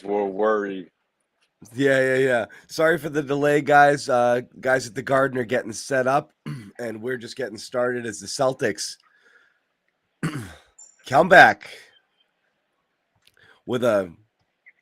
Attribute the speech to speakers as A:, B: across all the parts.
A: were worried.
B: Yeah. Sorry for the delay, guys. Guys at the Garden are getting set up, and we're just getting started as the Celtics come back with a,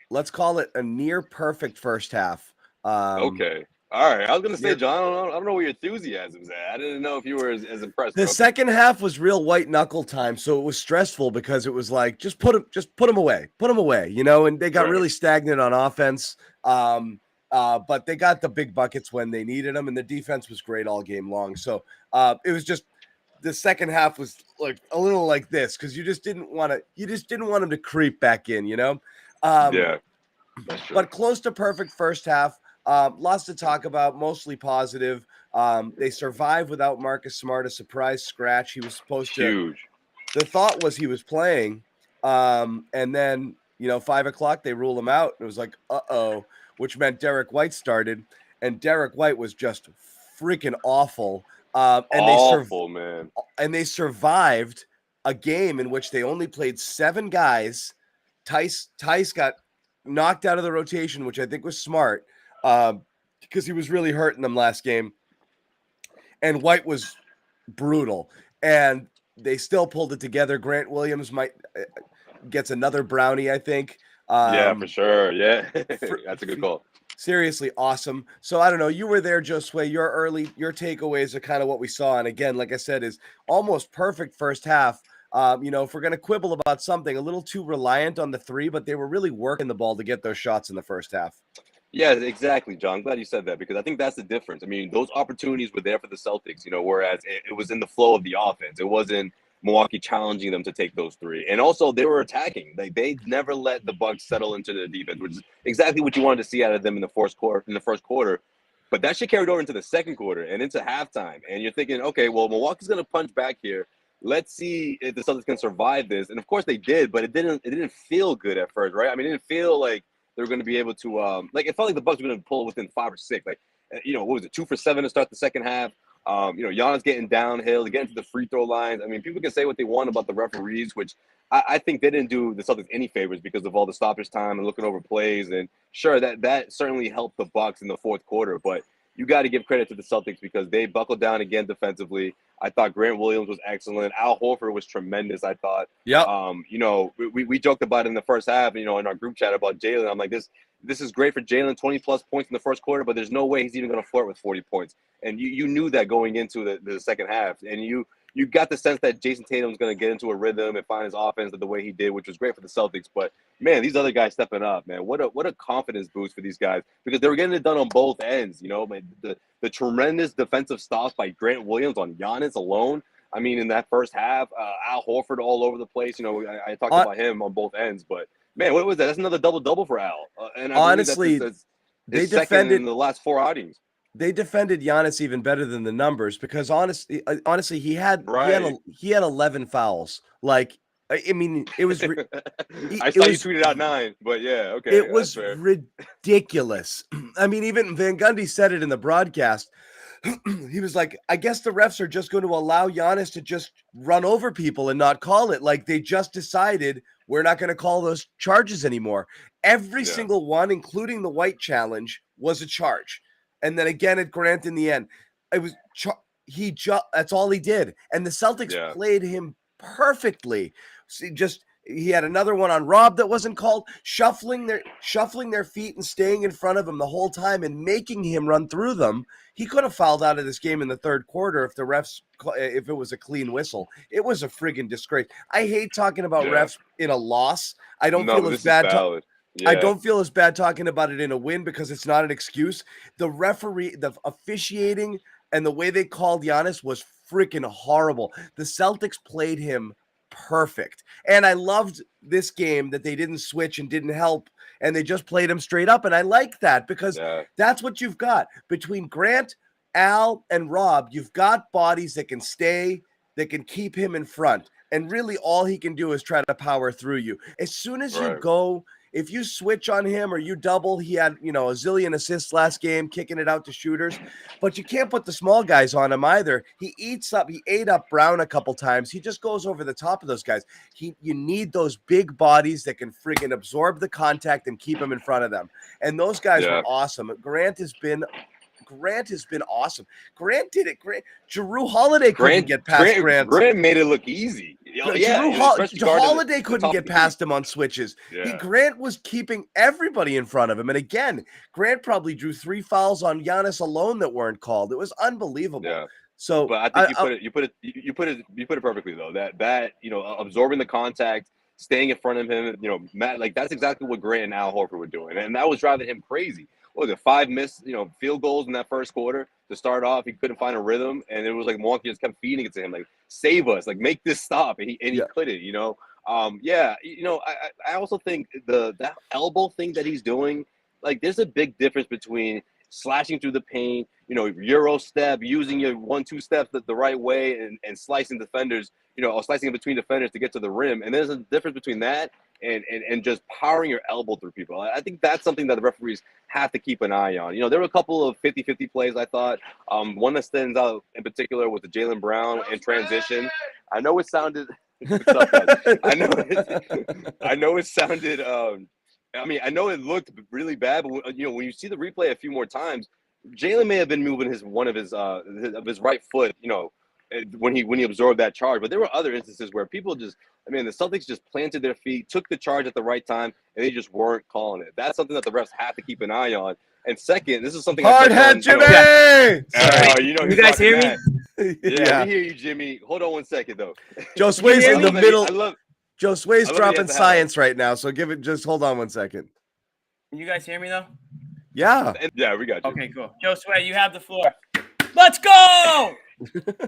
B: let's call it a near perfect first half. Um,
A: Okay. All right. I was gonna say,
B: near
A: John, I don't know where your enthusiasm's at. I didn't know if you were as impressed,
B: The
A: but okay.
B: second half was real white knuckle time, so it was stressful because it was like just put him away, and they got
A: Right.
B: really stagnant on offense. But they got the big buckets when they needed them, and the defense was great all game long. So it was just the second half was like a little like this because you just didn't want him to creep back in. Um,
A: Yeah, that's true.
B: but close to perfect first half. Lots to talk about, mostly positive. They survived without Marcus Smart, a surprise scratch. He was supposed to.
A: Huge.
B: The thought was he was playing, and then 5 o'clock they rule him out. It was like, which meant Derrick White started, and Derrick White was just freaking awful. And
A: Awful, man.
B: they survived a game in which they only played 7 guys. Tice got knocked out of the rotation, which I think was smart because he was really hurting them last game. And White was brutal. And they still pulled it together. Grant Williams gets another brownie, I think.
A: Yeah, for sure. Yeah, that's a good call.
B: Seriously awesome. So I don't know. You were there, Josue. Your takeaways are kind of what we saw. And again, like I said, is almost perfect first half. If we're going to quibble about something, a little too reliant on the three, but they were really working the ball to get those shots in the first half.
A: Yeah, exactly, John. I'm glad you said that because I think that's the difference. I mean, those opportunities were there for the Celtics, whereas it was in the flow of the offense. It wasn't Milwaukee challenging them to take those three. And also they were attacking. They never let the Bucks settle into the defense, which is exactly what you wanted to see out of them in the first quarter. But that shit carried over into the second quarter and into halftime. And you're thinking, okay, well, Milwaukee's gonna punch back here. Let's see if the Celtics can survive this. And of course they did, but it didn't feel good at first, right? I mean, it didn't feel like they were going to be able to it felt like the Bucks were going to pull within 5 or 6. Like, what was it, 2 for 7 to start the second half? Giannis getting downhill, getting to the free throw lines. I mean, people can say what they want about the referees, which I think they didn't do the Celtics any favors because of all the stoppage time and looking over plays. And sure, that certainly helped the Bucks in the fourth quarter, but you got to give credit to the Celtics because they buckled down again defensively. I thought Grant Williams was excellent. Al Horford was tremendous, I thought.
B: Yep.
A: We joked about it in the first half, in our group chat about Jaylen. I'm like, this is great for Jaylen, 20-plus points in the first quarter, but there's no way he's even going to flirt with 40 points. And you knew that going into the second half. And you got the sense that Jason Tatum's going to get into a rhythm and find his offense the way he did, which was great for the Celtics. But, man, these other guys stepping up, man. What a confidence boost for these guys because they were getting it done on both ends, The tremendous defensive stops by Grant Williams on Giannis alone. I mean, in that first half, Al Horford all over the place. I talked about him on both ends, but man, what was that? That's another double-double for Al. And I
B: Honestly,
A: believe
B: they
A: his second in the last 4 outings.
B: They defended Giannis even better than the numbers because honestly, he had 11 fouls. Like, I mean, it was.
A: I saw you tweeted out 9, but yeah, okay,
B: it was ridiculous. I mean, even Van Gundy said it in the broadcast. He was like, I guess the refs are just going to allow Giannis to just run over people and not call it. Like they just decided we're not going to call those charges anymore. Every single one, including the White challenge, was a charge. And then again at Grant in the end. It was that's all he did. And the Celtics played him perfectly. He had another one on Rob that wasn't called, shuffling their feet and staying in front of him the whole time and making him run through them. He could have fouled out of this game in the third quarter if it was a clean whistle. It was a friggin' disgrace. I hate talking about refs in a loss. I don't feel as bad. I don't feel as bad talking about it in a win because it's not an excuse. The referee, the officiating, and the way they called Giannis was freaking horrible. The Celtics played him perfect. And I loved this game that they didn't switch and didn't help, and they just played him straight up. And I like that because that's what you've got. Between Grant, Al, and Rob, you've got bodies that can stay, that can keep him in front. And really all he can do is try to power through you. As soon as you go if you switch on him or you double, he had, a zillion assists last game, kicking it out to shooters, but you can't put the small guys on him either. He ate up Brown a couple times. He just goes over the top of those guys. You need those big bodies that can friggin' absorb the contact and keep him in front of them. And those guys were awesome. Grant has been awesome. Grant did it. Jrue Holiday couldn't get past Grant.
A: Grant made it look easy.
B: Holiday couldn't get past him on switches.
A: Yeah.
B: Grant was keeping everybody in front of him. And again, Grant probably drew 3 fouls on Giannis alone that weren't called. It was unbelievable.
A: Yeah.
B: So,
A: but I think you put it perfectly though. That absorbing the contact, staying in front of him. Matt, like that's exactly what Grant and Al Horford were doing, and that was driving him crazy. What was it, 5 missed, field goals in that first quarter to start off? He couldn't find a rhythm, and it was like Milwaukee just kept feeding it to him, like save us, like make this stop, and he couldn't. I also think that elbow thing that he's doing, like there's a big difference between slashing through the paint, Euro step, using your 1-2 steps the right way, and slicing defenders, or slicing in between defenders to get to the rim. And there's a difference between that and just powering your elbow through people. I think that's something that the referees have to keep an eye on. There were a couple of 50-50 plays, I thought. One that stands out in particular was the Jaylen Brown in transition. I know it sounded what's up, guys? I know it sounded I know it looked really bad, but when you see the replay a few more times, Jaylen may have been moving one of his right foot, when he absorbed that charge. But there were other instances where people the Celtics just planted their feet, took the charge at the right time, and they just weren't calling it. That's something that the refs have to keep an eye on. And second, this is something
B: hard head, Jimmy.
A: You
C: guys hear me?
A: Yeah, we hear you, Jimmy. Hold on one second though.
B: Josue's in the middle. Josue's dropping science right now, so just hold on 1 second.
C: Can you guys hear me though?
B: Yeah.
A: Yeah, we got you.
C: Okay, cool. Josue, you have the floor. Let's go! All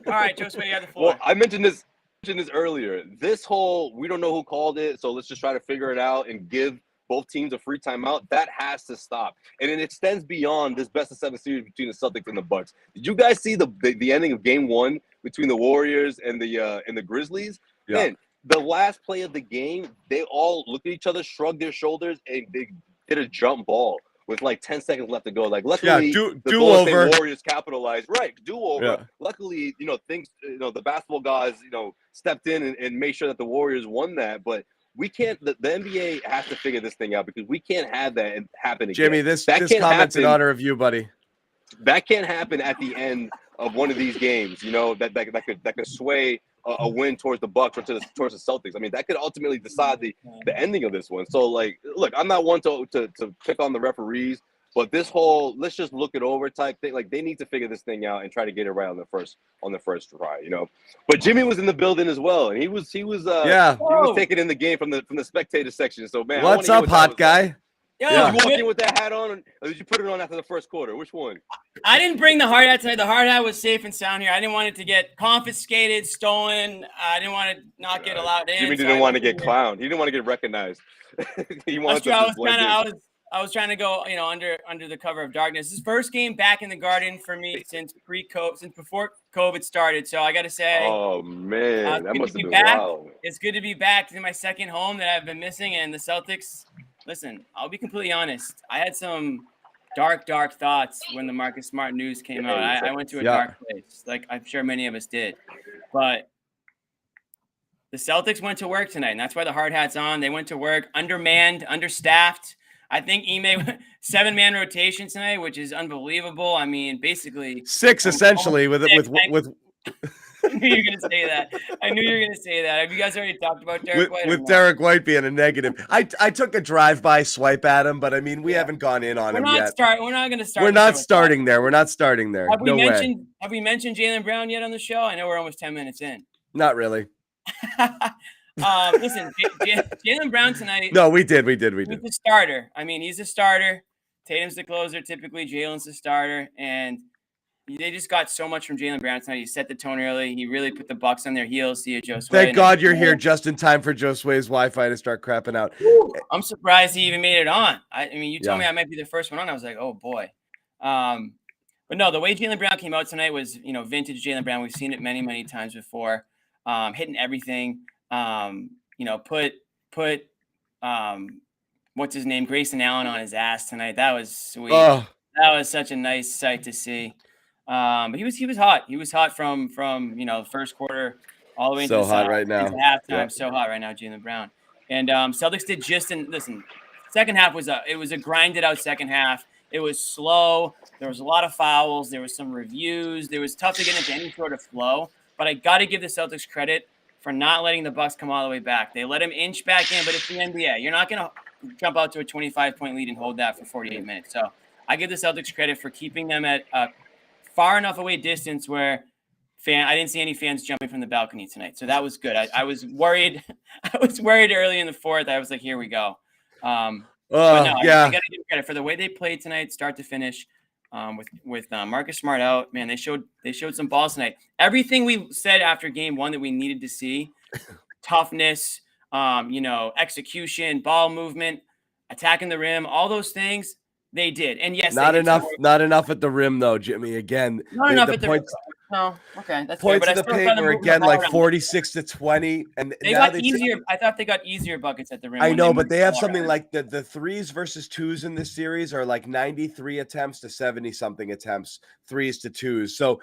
C: right, Josue, you have the floor.
A: Well, I mentioned this earlier. This whole we don't know who called it, so let's just try to figure it out and give both teams a free timeout. That has to stop, and it extends beyond this best of 7 series between the Celtics and the Bucks. Did you guys see the ending of Game 1 between the Warriors and the Grizzlies?
B: Yeah.
A: Man, the last play of the game, they all looked at each other, shrugged their shoulders, and they did a jump ball with like 10 seconds left to go. Like, luckily, the Golden State Warriors capitalized. Right, do-over.
B: Yeah.
A: Luckily, things, the basketball guys, stepped in and made sure that the Warriors won that. But we can't. The NBA has to figure this thing out because we can't have that happen again.
B: Jimmy, this comment's in honor of you, buddy.
A: That can't happen at the end of one of these games. That could sway a win towards the Bucks or towards the Celtics. That could ultimately decide the ending of this one. So, look, I'm not one to pick on the referees, but this whole let's just look it over type thing, they need to figure this thing out and try to get it right on the first try. But Jimmy was in the building as well, and he was taking in the game from the spectator section. So, man,
B: what's up, hot guy?
C: Yeah.
A: Did you walk in with that hat on, or did you put it on after the first quarter? Which one?
C: I didn't bring the hard hat tonight. The hard hat was safe and sound here. I didn't want it to get confiscated, stolen. I didn't want it not get allowed in.
A: Jimmy didn't want to get clowned. He didn't want to get recognized. He wanted to
C: I was trying to go, under the cover of darkness. This is first game back in the Garden for me since before COVID started. So I got to say,
A: oh man, that must have been wild.
C: It's good to be back. It's my second home that I've been missing, and the Celtics. Listen, I'll be completely honest. I had some dark thoughts when the Marcus Smart news came out. I went to a dark place, like I'm sure many of us did. But the Celtics went to work tonight, and that's why the hard hat's on. They went to work, undermanned, understaffed. I think Ime 7-man rotation tonight, which is unbelievable. Basically
B: 6 essentially with.
C: I knew you were going to say that. Have you guys already talked about Derrick White?
B: With Derrick White being a negative. I took a drive-by swipe at him, but we haven't gone in on him yet.
C: We're not going to start.
B: We're not starting there. We're not starting there.
C: Have we mentioned Jaylen Brown yet on the show? I know we're almost 10 minutes in.
B: Not really.
C: Listen, Jaylen Brown tonight.
B: No, we did.
C: He's the starter. He's a starter. Tatum's the closer. Typically, Jalen's the starter. And they just got so much from Jaylen Brown tonight. He set the tone early. He really put the Bucks on their heels. See you, Josue.
B: Thank God you're here just in time for Josue's Wi-Fi to start crapping out.
C: I'm surprised he even made it on. You told me I might be the first one on. I was like, oh boy. But no, the way Jaylen Brown came out tonight was, vintage Jaylen Brown. We've seen it many, many times before. Hitting everything. Put what's his name, Grayson Allen on his ass tonight. That was sweet.
B: Oh.
C: That was such a nice sight to see. But he was hot. He was hot from the first quarter all the way into
B: hot right now.
C: Into halftime.
B: Yeah.
C: So hot right now, Jaylen Brown. And Celtics did listen. Second half was a grinded out second half. It was slow. There was a lot of fouls. There was some reviews. It was tough to get into any sort of flow. But I got to give the Celtics credit for not letting the Bucks come all the way back. They let him inch back in, but it's the NBA. You're not going to jump out to a 25-point lead and hold that for 48 minutes. So I give the Celtics credit for keeping them at a far enough away distance where I didn't see any fans jumping from the balcony tonight. So that was good. I was worried. I was worried early in the fourth. I was like, here we go. But no,
B: yeah.
C: I got to give credit for the way they played tonight, start to finish. With Marcus Smart out, man, they showed some balls tonight. Everything we said after game one that we needed to see, toughness, execution, ball movement, attacking the rim, all those things they did. And yes,
B: not enough at the rim though, Jimmy. Again,
C: not enough at the rim. No, okay, that's
B: points
C: fair,
B: in the paint were again like 46-20, and
C: they got easier. I thought they got easier buckets at the rim.
B: I know, but they have something like the threes versus twos in this series are like 93 attempts to 70 something attempts, threes to twos. So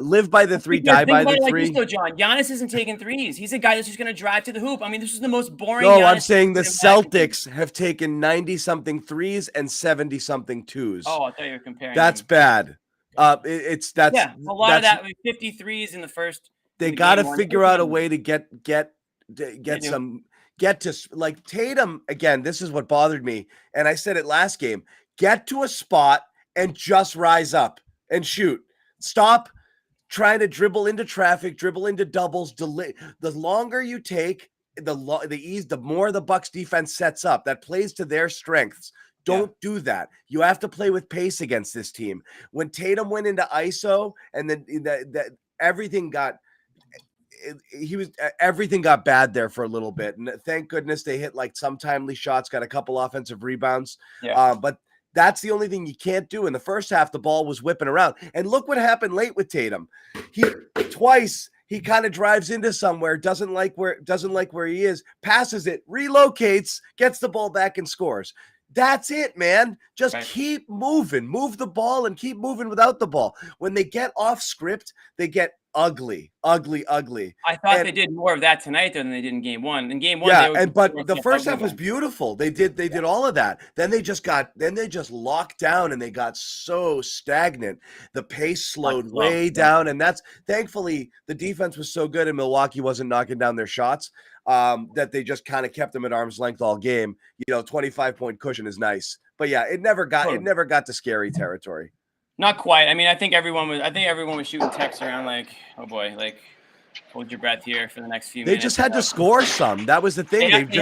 B: live by the three, die by the three.
C: Like this, though, John, Giannis isn't taking threes. He's a guy that's just going to drive to the hoop. I mean, this is the most boring.
B: No, I'm saying the Celtics have taken 90 something threes and 70 something twos.
C: Oh, I thought you were comparing.
B: That's bad.
C: A lot of that, 53s in the first.
B: They got to figure out a way to get to like Tatum again. This is what bothered me, and I said it last game. Get to a spot and just rise up and shoot. Stop trying to dribble into traffic, dribble into doubles. The longer you take, the more the Bucks defense sets up. That plays to their strengths. Don't do that. You have to play with pace against this team. When Tatum went into ISO and then everything got bad there for a little bit. And thank goodness they hit like some timely shots, got a couple offensive rebounds. Yeah. But that's the only thing you can't do. In the first half, the ball was whipping around. And look what happened late with Tatum. He kind of drives into somewhere, doesn't like where he is, passes it, relocates, gets the ball back and scores. That's it, man. Just keep moving. Move the ball and keep moving without the ball. When they get off script, they get ugly.
C: I thought they did more of that tonight than they did in game one. In game one,
B: but the first half was beautiful. They did all of that. Then they just locked down and they got so stagnant. The pace slowed way down, and that's thankfully the defense was so good and Milwaukee wasn't knocking down their shots. That they just kind of kept them at arm's length all game. 25-point cushion is nice, but yeah, it never got to scary territory.
C: Not quite. I mean, I think everyone was shooting texts around like, oh boy, like hold your breath here for the next few minutes.
B: They just had to score some. That was the thing.
A: They had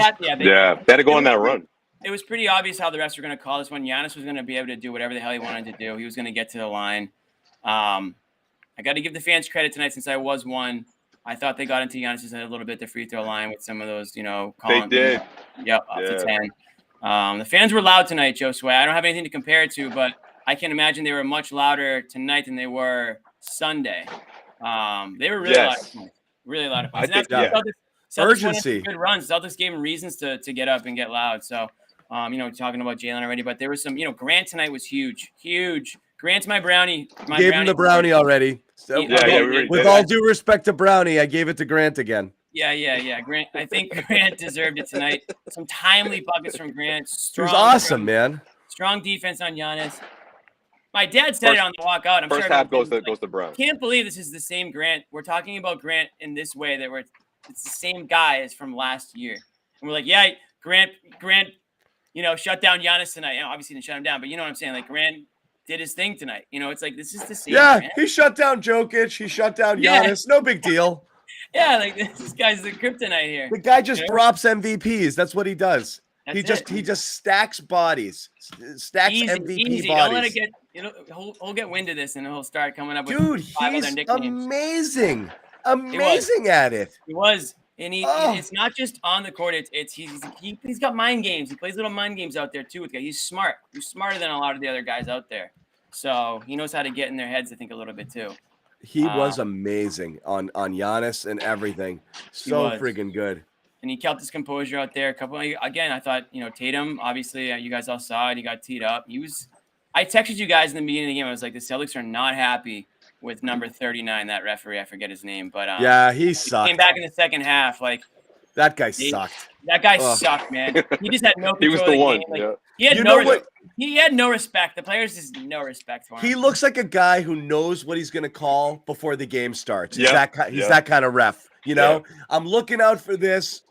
A: to go on that run.
C: It was pretty obvious how the refs were going to call this one. Giannis was going to be able to do whatever the hell he wanted to do. He was going to get to the line. I got to give the fans credit tonight since I was one. I thought they got into Giannis' head a little bit, the free throw line with some of those,
A: They did.
C: Yep, up to 10. The fans were loud tonight, Josue. I don't have anything to compare it to, but I can imagine they were much louder tonight than they were Sunday. They were really loud. Really loud.
B: Urgency.
C: Good runs. Celtics gave them reasons to get up and get loud. So, talking about Jaylen already, but there was some, Grant tonight was huge. Grant's my brownie.
B: Gave him the brownie already. So, with all due respect to Brownie, I gave it to Grant again.
C: Yeah. Grant, I think Grant deserved it tonight. Some timely buckets from Grant.
B: He was awesome, man.
C: Strong defense on Giannis. My dad said it on the walkout.
A: First half goes to Brown.
C: Can't believe this is the same Grant. We're talking about Grant in this way it's the same guy as from last year. And we're like, yeah, Grant, shut down Giannis tonight. Obviously didn't shut him down, but you know what I'm saying? Like Grant did his thing tonight. It's like this is the same.
B: Yeah, Grant. He shut down Jokic. He shut down Giannis. No big deal.
C: Yeah, like this guy's the kryptonite here.
B: The guy just drops MVPs. That's what he does. He just stacks bodies. Stacks MVP
C: easy.
B: bodies.
C: Don't let it get he'll get wind of this and he'll start coming up with
B: he's amazing. Amazing at it.
C: He was. And it's not just on the court. He's got mind games. He plays little mind games out there too with guys. He's smart. He's smarter than a lot of the other guys out there. So he knows how to get in their heads, I think, a little bit too.
B: He was amazing on Giannis and everything. So friggin' good.
C: and he kept his composure out there. Again, I thought, Tatum, obviously, you guys all saw it. He got teed up. I texted you guys in the beginning of the game. I was like, the Celtics are not happy with number 39, that referee. I forget his name, but
B: he sucked.
C: Came back in the second half. Like,
B: that guy sucked.
C: That guy sucked, man. He just had no control.
A: He was the one.
C: Like,
A: yeah.
C: He had no respect. The players just no respect for him.
B: He looks like a guy who knows what he's going to call before the game starts. He's that kind of ref. I'm looking out for this,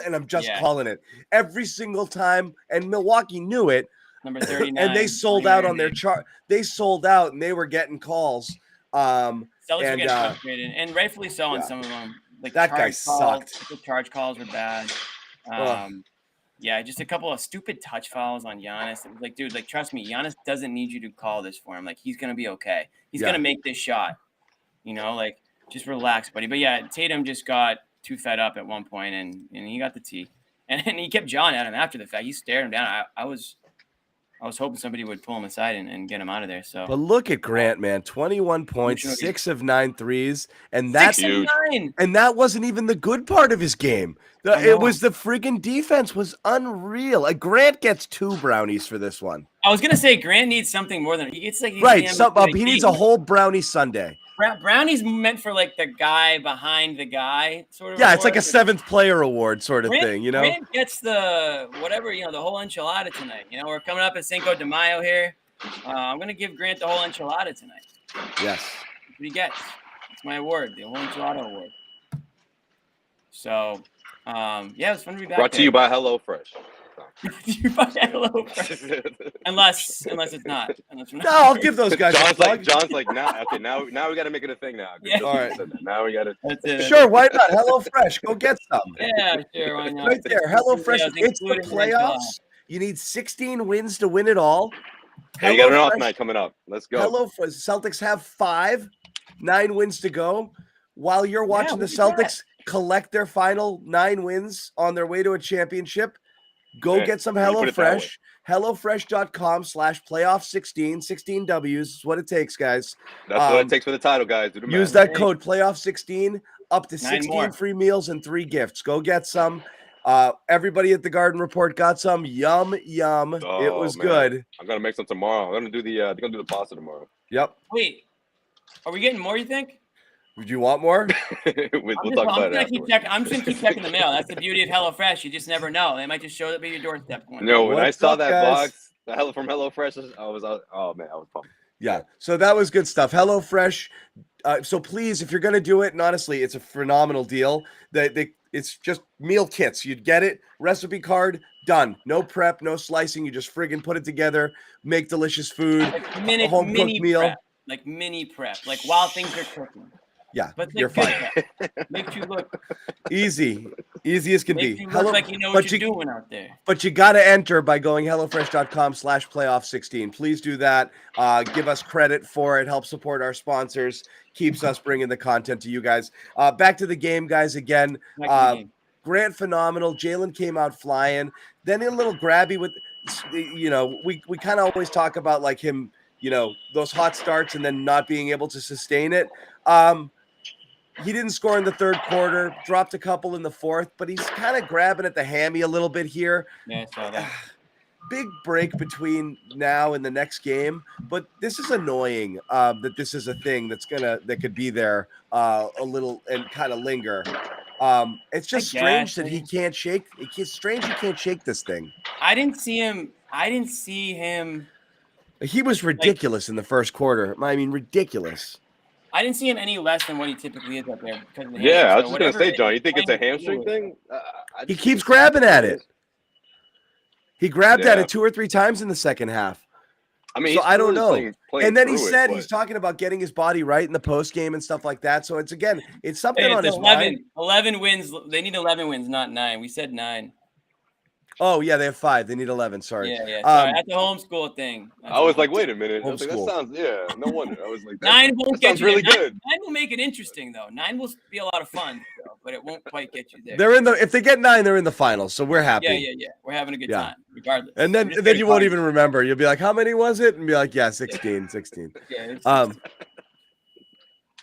B: and I'm just calling it every single time. And Milwaukee knew it.
C: Number 39.
B: And they sold out on their chart. They sold out, and they were getting calls.
C: Celtics were getting frustrated, and rightfully so on some of them. Like,
B: that guy sucked.
C: The charge calls were bad. Just a couple of stupid touch fouls on Giannis. It was like, dude, trust me, Giannis doesn't need you to call this for him. Like, he's gonna be okay. He's gonna make this shot. Just relax, buddy. But yeah, Tatum just got too fed up at one point, and he got the tee, and he kept jawing at him after the fact. He stared him down. I was hoping somebody would pull him aside and get him out of there. So,
B: but look at Grant, man, 21 points, 6 of 9 threes, and that's
C: huge.
B: And that wasn't even the good part of his game. It was the friggin' defense was unreal. Like, Grant gets 2 brownies for this one.
C: I was gonna say Grant needs something more than he gets. Like,
B: he needs a whole brownie sundae.
C: Brownie's meant for like the guy behind the guy sort of.
B: Yeah, it's like a 7th player award sort of thing,
C: Grant gets the whatever, the whole enchilada tonight. We're coming up at Cinco de Mayo here. I'm gonna give Grant the whole enchilada tonight.
B: Yes,
C: that's what he gets. It's my award, the whole enchilada award. So, it was fun to be back.
A: Brought to you by HelloFresh.
C: unless it's not.
B: No, I'll give those guys.
A: John's like now we got to make it a thing now.
C: Yeah.
B: All right.
A: Now we got to.
B: Sure, why not? HelloFresh, go get some.
C: Yeah, sure, why not?
B: Right there, HelloFresh. It's the playoffs. You need 16 wins to win it all.
A: You got an off night coming up. Let's go.
B: HelloFresh. Celtics have 9 wins to go. While you're watching the Celtics collect their final 9 wins on their way to a championship, go get some HelloFresh. HelloFresh.com/playoff16. 16 W's is what it takes, guys.
A: That's what it takes for the title, guys.
B: Use that code playoff16 up to 16 free meals and 3 gifts. Go get some. Everybody at the Garden Report got some. Yum. It was good.
A: I'm gonna make some tomorrow. I'm gonna do the pasta tomorrow.
B: Yep.
C: Wait, are we getting more? You think?
B: Would you want more?
A: we'll talk about it.
C: I'm just gonna keep checking the mail. That's the beauty of HelloFresh. You just never know. They might just show up at your doorstep.
A: When I saw that box from HelloFresh, I was pumped.
B: Yeah, so that was good stuff. HelloFresh. So please, if you're gonna do it, and honestly, it's a phenomenal deal. It's just meal kits. You'd get it, recipe card, done. No prep, no slicing. You just friggin' put it together, make delicious food, a home cooked meal.
C: Prep. Like mini prep, like while things are cooking.
B: Yeah,
C: but
B: you're fine.
C: Makes you look
B: easy as can be.
C: You look like you know what you're doing out there.
B: But you got to enter by going HelloFresh.com/playoff16. Please do that. Give us credit for it. Help support our sponsors. Keeps us bringing the content to you guys. Back to the game, guys. Again, Grant phenomenal. Jaylen came out flying. Then a little grabby with, we kind of always talk about like him. Those hot starts and then not being able to sustain it. He didn't score in the third quarter, dropped a couple in the fourth, but he's kind of grabbing at the hammy a little bit here.
C: Yeah, I saw that.
B: Big break between now and the next game, but this is annoying that this is a thing that could be there a little and kind of linger. It's just strange that he can't shake. It's strange he can't shake this thing.
C: I didn't see him.
B: He was ridiculous in the first quarter. I mean, ridiculous.
C: I didn't see him any less than what he typically is up there. Because of the
A: I was just going to say, John, you think it's a hamstring thing?
B: He keeps grabbing at it. He grabbed at it 2 or 3 times in the second half.
A: I mean,
B: so I don't know. And then he said
A: he's
B: talking about getting his body right in the post game and stuff like that. So it's something on his
C: 11,
B: mind.
C: 11 wins. They need 11 wins, not 9. We said 9.
B: Oh, yeah, they have 5. They need 11. Sorry.
C: Yeah. Sorry. That's a homeschool thing.
A: I was like, wait a minute. I was like, that sounds, no wonder. I was like,
C: 9 won't get you
A: really good.
C: 9 will make it interesting, though. 9 will be a lot of fun, but it won't quite get you there.
B: If they get 9, they're in the finals. So we're happy.
C: Yeah. We're having a good time, regardless.
B: And then you won't even remember. You'll be like, how many was it? And be like, 16.
C: Yeah.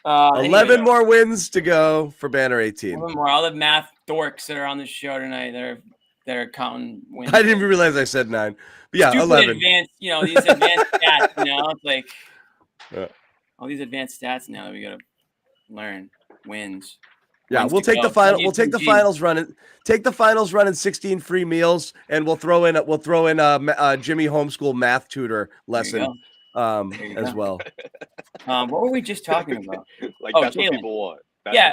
B: 11 more wins to go for Banner 18.
C: 11 more. I'll have math dorks that are on the show tonight that are counting wins.
B: I didn't even realize I said 9. But yeah,
C: Stupid
B: 11.
C: Advanced, these advanced stats. It's like all these advanced stats now that we gotta learn. Wins.
B: Yeah, we'll take the final. We'll take the finals run. Take the finals run in 16 free meals, and we'll throw in a Jimmy homeschool math tutor lesson as well.
C: What were we just talking about?
A: That's Jaylen. What people want.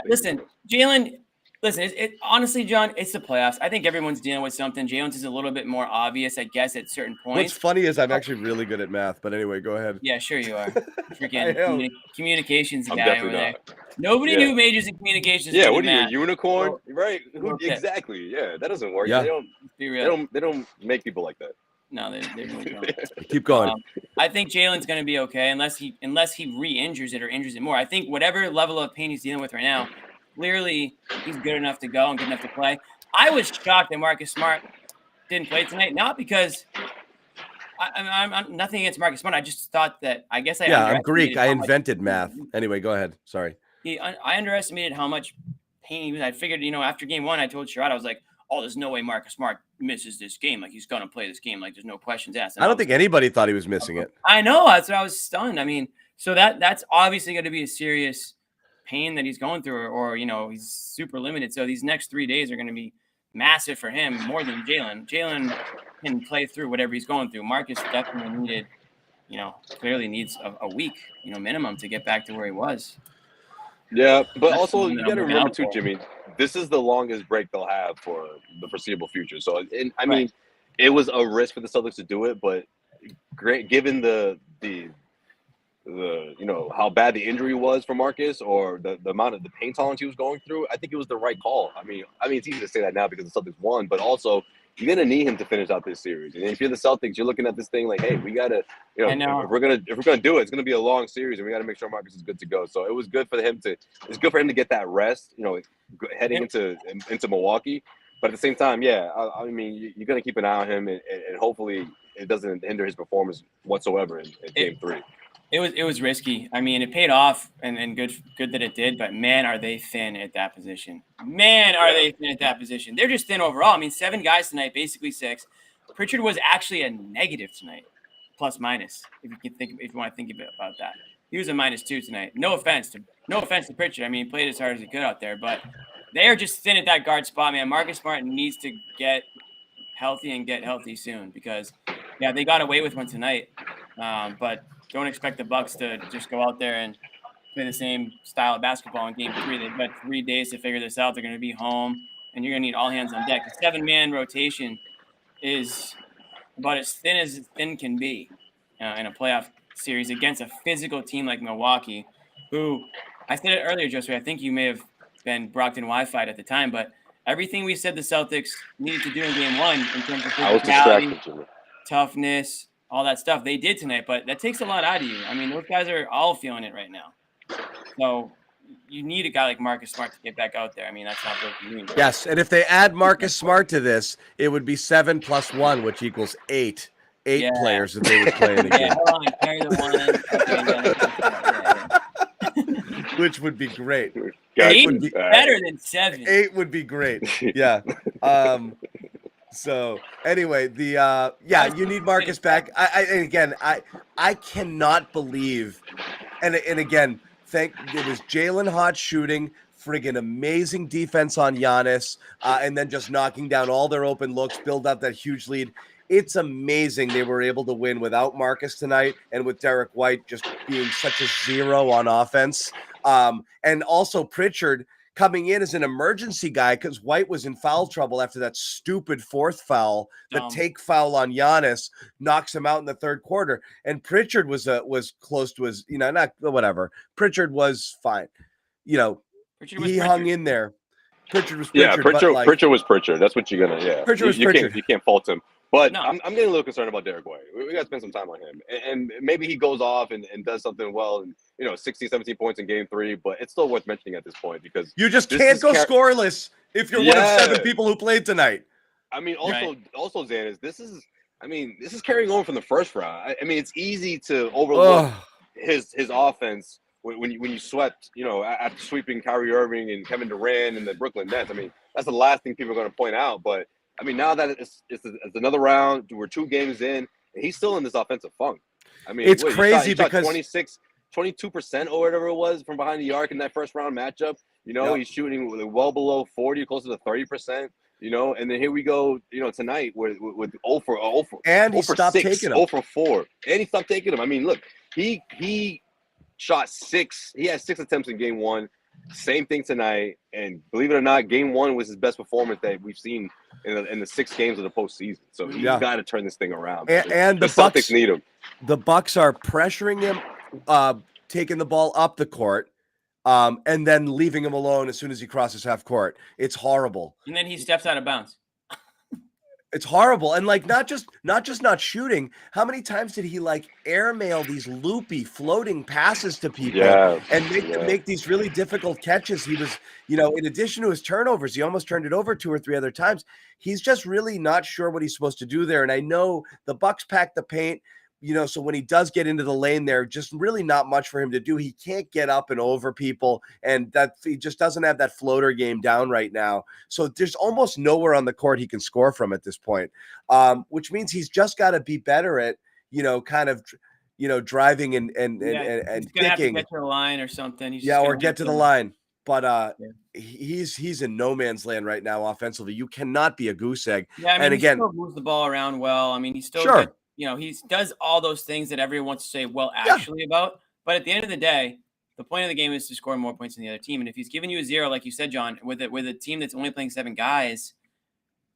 C: Listen, Jaylen. Listen, honestly, John, it's the playoffs. I think everyone's dealing with something. Jaylen's is a little bit more obvious, I guess, at certain points.
B: What's funny is I'm actually really good at math, but anyway, go ahead.
C: Yeah, sure you are. Freaking communications guy over there. Nobody knew majors in communications.
A: Yeah, what are you, a unicorn? Right? Exactly. Yeah, that doesn't work.
B: Yeah.
A: They don't make people like that.
C: No, they really don't.
B: Keep going.
C: I think Jaylen's going to be okay unless he re-injures it or injures it more. I think whatever level of pain he's dealing with right now, clearly he's good enough to go and good enough to play. I was shocked that Marcus Smart didn't play tonight, not because I'm nothing against Marcus Smart. I just thought that I'm
B: Greek. I invented math. Anyway, go ahead. Sorry.
C: I underestimated how much pain he was. I figured, after game 1, I told Sherrod, I was like, oh, there's no way Marcus Smart misses this game. Like, he's going to play this game. Like, there's no questions asked. And
B: I don't think anybody thought he was missing it.
C: I know. That's what I was stunned. I mean, so that's obviously going to be a serious pain that he's going through, or he's super limited. So these next 3 days are going to be massive for him, more than Jaylen. Jaylen can play through whatever he's going through. Marcus definitely needed, clearly needs a week, minimum to get back to where he was.
A: Yeah, but also you got to remember too, Jimmy, this is the longest break they'll have for the foreseeable future. So, I mean, it was a risk for the Celtics to do it, but great given the how bad the injury was for Marcus, or the amount of the pain tolerance he was going through, I think it was the right call. I mean, it's easy to say that now because the Celtics won, but also you're gonna need him to finish out this series. And if you're the Celtics, you're looking at this thing like, hey, we gotta, if we're gonna do it, it's gonna be a long series, and we gotta make sure Marcus is good to go. So it was good for him to get that rest, heading into Milwaukee. But at the same time, I mean, you're gonna keep an eye on him, and hopefully it doesn't hinder his performance whatsoever in Game 3.
C: It was risky. I mean, it paid off, and good that it did. But man, are they thin at that position? They're just thin overall. I mean, 7 guys tonight, basically 6. Pritchard was actually a negative tonight, plus minus. If you want to think about that, he was a -2 tonight. No offense to Pritchard. I mean, he played as hard as he could out there, but they are just thin at that guard spot, man. Marcus Smart needs to get healthy and get healthy soon, because they got away with one tonight, but. Don't expect the Bucks to just go out there and play the same style of basketball in Game 3. They've got 3 days to figure this out. They're going to be home, and you're going to need all hands on deck. The 7-man rotation is about as thin can be in a playoff series against a physical team like Milwaukee, who I said it earlier, Josue. I think you may have been Brockton Wi-Fi'd at the time, but everything we said the Celtics needed to do in Game 1 in terms of physicality, toughness, all that stuff they did tonight, but that takes a lot out of you. I mean, those guys are all feeling it right now. So you need a guy like Marcus Smart to get back out there. I mean, that's not what you mean.
B: Yes, and if they add Marcus Smart to this, it would be 7 + 1, which equals 8. 8 players that they would play in the game.
C: Hold on, carry the one.
B: Which would be great.
C: 8 would be better than 7.
B: 8 would be great. Yeah. So anyway, you need Marcus back. I cannot believe, and again, it was Jaylen hot shooting, friggin' amazing defense on Giannis, and then just knocking down all their open looks, build up that huge lead. It's amazing they were able to win without Marcus tonight, and with Derrick White just being such a zero on offense, and also Pritchard coming in as an emergency guy because White was in foul trouble after that stupid 4th foul. The take foul on Giannis knocks him out in the 3rd quarter. And Pritchard was close to his, not whatever. Pritchard was fine. He hung in there. Pritchard was Pritchard.
A: Yeah, Pritchard was Pritchard. That's what you're gonna. Yeah,
B: Pritchard was Pritchard.
A: You can't fault him. But no. I'm getting a little concerned about Derrick White. We got to spend some time on him. And maybe he goes off and does something well, and 16, 17 points in Game 3. But it's still worth mentioning at this point because
B: you just can't go scoreless if you're one of 7 people who played tonight.
A: I mean, also Zannis, this is carrying on from the first round. I mean, it's easy to overlook his offense when you swept, after sweeping Kyrie Irving and Kevin Durant and the Brooklyn Nets. I mean, that's the last thing people are going to point out. But I mean, now that it's another round, we're 2 games in, and he's still in this offensive funk. I mean,
B: it's crazy
A: he shot
B: because
A: 22% or whatever it was from behind the arc in that first round matchup. He's shooting well below 40, closer to 30%. And then here we go, tonight with 0 for
B: and he
A: 0 for
B: stopped
A: 6,
B: taking them.
A: 0 for 4, and he stopped taking them. I mean, look, he shot 6. He had 6 attempts in game 1. Same thing tonight, and believe it or not, game 1 was his best performance that we've seen in the 6 games of the postseason. So he's got to turn this thing around.
B: And the
A: Celtics
B: Bucks
A: need him.
B: The Bucks are pressuring him, taking the ball up the court. And then leaving him alone as soon as he crosses half court. It's horrible.
C: And then he steps out of bounds.
B: It's horrible. And not just not shooting. How many times did he airmail these loopy floating passes to people and make them make these really difficult catches? He was, in addition to his turnovers, he almost turned it over 2 or 3 other times. He's just really not sure what he's supposed to do there. And I know the Bucks pack the paint. So when he does get into the lane there, just really not much for him to do. He can't get up and over people, and that he just doesn't have that floater game down right now. So there's almost nowhere on the court he can score from at this point, which means he's just got to be better at, driving and
C: kicking. Get to the line or something.
B: Or get to the line. But he's in no man's land right now offensively. You cannot be a goose egg.
C: Yeah, I mean,
B: and again,
C: he still moves the ball around well. I mean, he's still he does all those things that everyone wants to say, about. But at the end of the day, the point of the game is to score more points than the other team. And if he's giving you a 0, like you said, John, with a team that's only playing 7 guys,